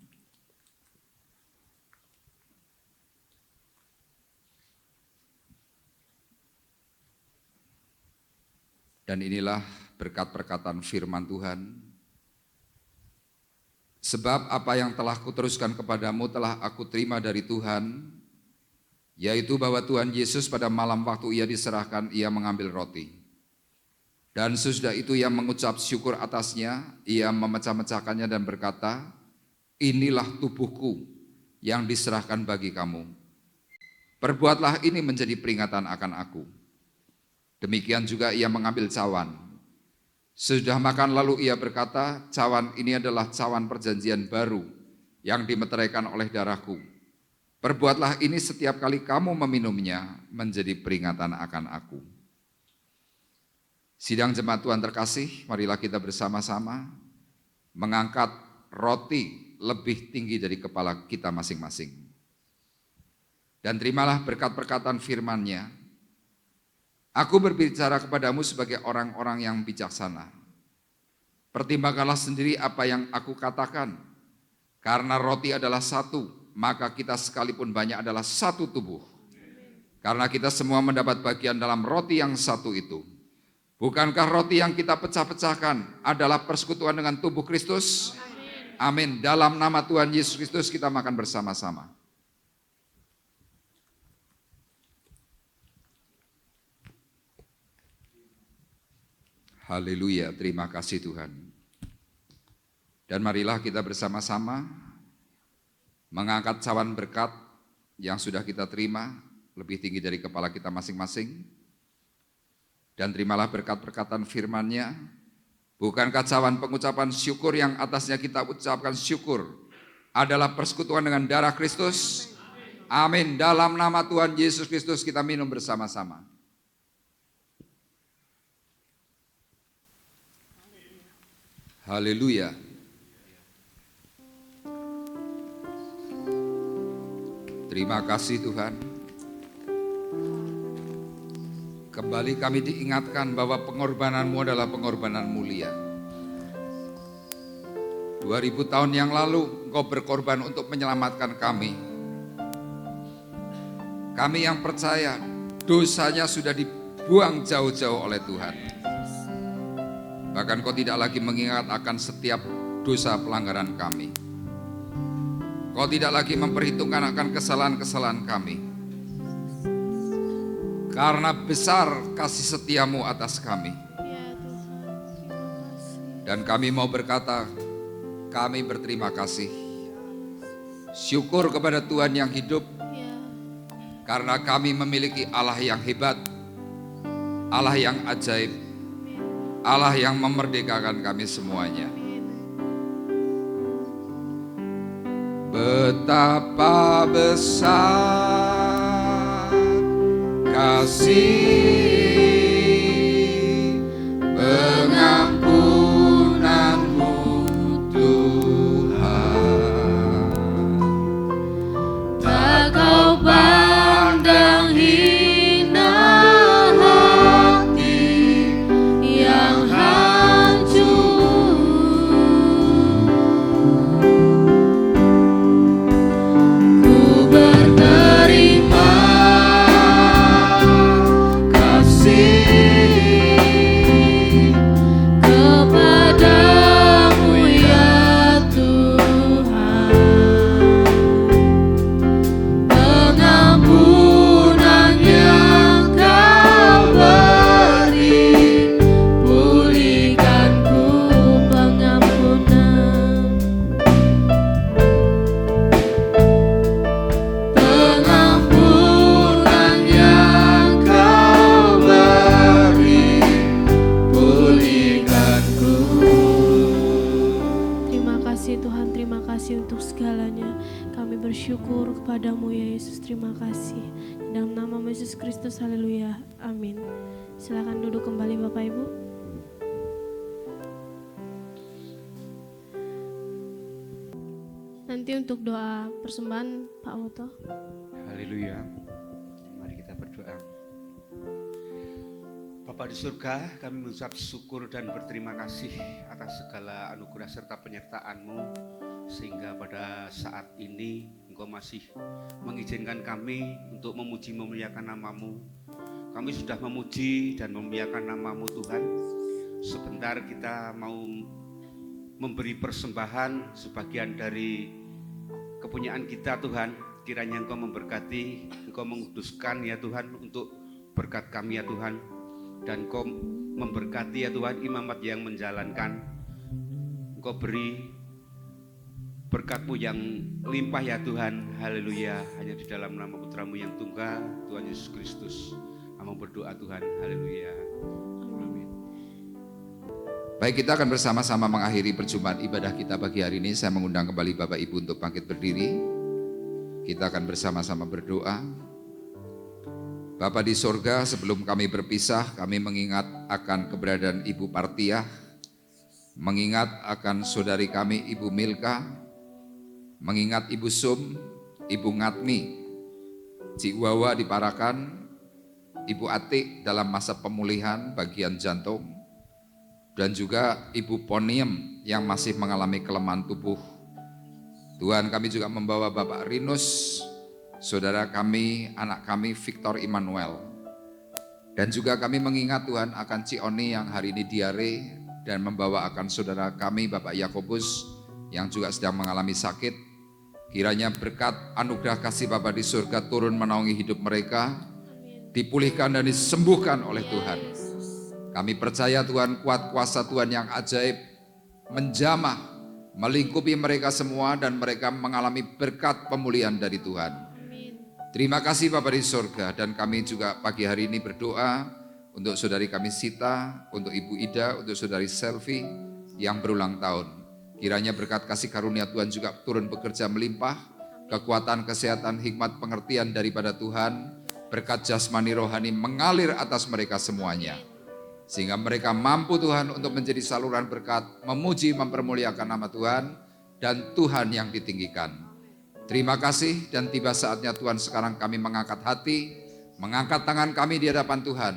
[SPEAKER 2] Dan inilah berkat perkataan firman Tuhan. Sebab apa yang telah kuteruskan kepadamu telah aku terima dari Tuhan, yaitu bahwa Tuhan Yesus pada malam waktu ia diserahkan, ia mengambil roti. Dan sesudah itu ia mengucap syukur atasnya, ia memecah-mecahkannya dan berkata, inilah tubuhku yang diserahkan bagi kamu. Perbuatlah ini menjadi peringatan akan aku. Demikian juga ia mengambil cawan. Sesudah makan lalu ia berkata, cawan ini adalah cawan perjanjian baru yang dimeteraikan oleh darahku. Perbuatlah ini setiap kali kamu meminumnya menjadi peringatan akan aku. Sidang jemaat Tuhan terkasih, marilah kita bersama-sama mengangkat roti lebih tinggi dari kepala kita masing-masing. Dan terimalah berkat perkataan firman-Nya. Aku berbicara kepadamu sebagai orang-orang yang bijaksana. Pertimbangkanlah sendiri apa yang aku katakan. Karena roti adalah satu, maka kita sekalipun banyak adalah satu tubuh. Karena kita semua mendapat bagian dalam roti yang satu itu. Bukankah roti yang kita pecah-pecahkan adalah persekutuan dengan tubuh Kristus? Amin. Dalam nama Tuhan Yesus Kristus kita makan bersama-sama. Haleluya, terima kasih Tuhan. Dan marilah kita bersama-sama mengangkat cawan berkat yang sudah kita terima lebih tinggi dari kepala kita masing-masing. Dan terimalah berkat perkataan firman-Nya. Bukankah cawan pengucapan syukur yang atasnya kita ucapkan syukur adalah persekutuan dengan darah Kristus? Amin. Dalam nama Tuhan Yesus Kristus kita minum bersama-sama. Haleluya. Terima kasih Tuhan. Kembali kami diingatkan bahwa pengorbanan-Mu adalah pengorbanan mulia. 2000 tahun yang lalu Engkau berkorban untuk menyelamatkan kami. Kami yang percaya dosanya sudah dibuang jauh-jauh oleh Tuhan. Bahkan Kau tidak lagi mengingat akan setiap dosa pelanggaran kami. Kau tidak lagi memperhitungkan akan kesalahan-kesalahan kami. Karena besar kasih setiamu atas kami.
[SPEAKER 1] Ya Tuhan, terima kasih.
[SPEAKER 2] Dan kami mau berkata, kami berterima kasih. Syukur kepada Tuhan yang hidup.
[SPEAKER 1] Ya,
[SPEAKER 2] Karena kami memiliki Allah yang hebat. Allah yang ajaib. Allah yang memerdekakan kami semuanya. Betapa besar kasih pengampunan-Mu Tuhan. Tak Kau pandang hina hati yang hancur. Ku berterima kepadamu ya Tuhan. Pengampunan yang Kau beri, pulihkanku pengampunan. Pengampunan yang Kau beri, pulihkanku.
[SPEAKER 1] terima kasih Tuhan, terima kasih untuk segalanya. Kami bersyukur kepadamu ya Yesus, terima kasih. Dalam nama Yesus Kristus, haleluya, amin. Silakan duduk kembali Bapak Ibu. Nanti untuk doa persembahan Pak Oto.
[SPEAKER 3] Haleluya. Mari kita berdoa. Bapa di surga, kami mengucap syukur dan berterima kasih atas segala anugerah serta penyertaan-Mu, sehingga pada saat ini Engkau masih mengizinkan kami untuk memuji memuliakan nama-Mu. kami sudah memuji dan memuliakan nama-Mu Tuhan. Sebentar kita mau memberi persembahan sebagian dari kepunyaan kita Tuhan. Kiranya Engkau memberkati, Engkau menguduskan ya Tuhan untuk berkat kami ya Tuhan. Dan Engkau memberkati ya Tuhan imamat yang menjalankan. Engkau beri berkat-Mu yang limpah ya Tuhan. Haleluya. Hanya di dalam nama Putra-Mu yang tunggal, Tuhan Yesus Kristus. Kami berdoa Tuhan. Haleluya. Amin.
[SPEAKER 2] Baik, kita akan bersama-sama mengakhiri perjumpaan ibadah kita pagi hari ini. Saya mengundang kembali Bapak Ibu untuk bangkit berdiri. Kita akan bersama-sama berdoa. Bapa di sorga, sebelum kami berpisah, kami mengingat akan keberadaan Ibu Partiah, mengingat akan saudari kami Ibu Milka, mengingat Ibu Sum, Ibu Ngatmi, Cik Wawa di Parakan, Ibu Atik dalam masa pemulihan bagian jantung, dan juga Ibu Poniem yang masih mengalami kelemahan tubuh. Tuhan, kami juga membawa Bapak Rinus, saudara kami, anak kami Victor Immanuel. Dan juga kami mengingat Tuhan akan Cik Oni yang hari ini diare, dan membawa akan saudara kami Bapak Yakobus yang juga sedang mengalami sakit. Kiranya berkat anugerah kasih Bapa di surga turun menaungi hidup mereka, dipulihkan dan disembuhkan oleh Tuhan. Kami percaya Tuhan, kuat kuasa Tuhan yang ajaib menjamah, melingkupi mereka semua, dan mereka mengalami berkat pemulihan dari Tuhan. Terima kasih Bapa di surga, dan kami juga pagi hari ini berdoa untuk saudari kami Sita, untuk Ibu Ida, untuk saudari Selvi yang berulang tahun. Kiranya berkat kasih karunia Tuhan juga turun bekerja melimpah, kekuatan, kesehatan, hikmat, pengertian daripada Tuhan, berkat jasmani rohani mengalir atas mereka semuanya. Sehingga mereka mampu Tuhan untuk menjadi saluran berkat, memuji, mempermuliakan nama Tuhan, dan Tuhan yang ditinggikan. Terima kasih, dan tiba saatnya Tuhan sekarang kami mengangkat hati, mengangkat tangan kami di hadapan Tuhan.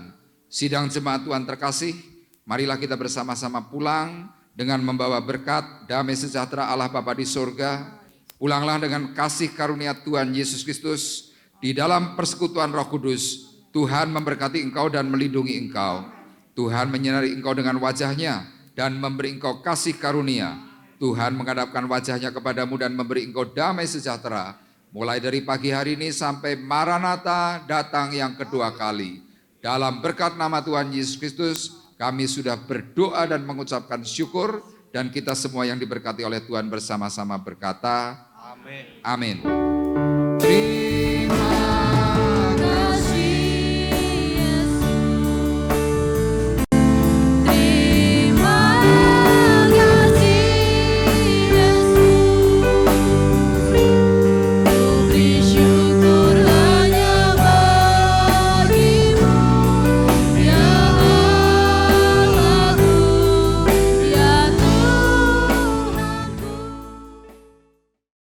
[SPEAKER 2] Sidang jemaat Tuhan terkasih, marilah kita bersama-sama pulang dengan membawa berkat, damai sejahtera Allah Bapa di surga. Pulanglah dengan kasih karunia Tuhan Yesus Kristus. Di dalam persekutuan Roh Kudus, Tuhan memberkati engkau dan melindungi engkau. Tuhan menyinari engkau dengan wajah-Nya dan memberi engkau kasih karunia. Tuhan menghadapkan wajah-Nya kepadamu dan memberi engkau damai sejahtera. Mulai dari pagi hari ini sampai Maranatha datang yang kedua kali. Dalam berkat nama Tuhan Yesus Kristus, kami sudah berdoa dan mengucapkan syukur. Dan kita semua yang diberkati oleh Tuhan bersama-sama berkata, Amin. Amin.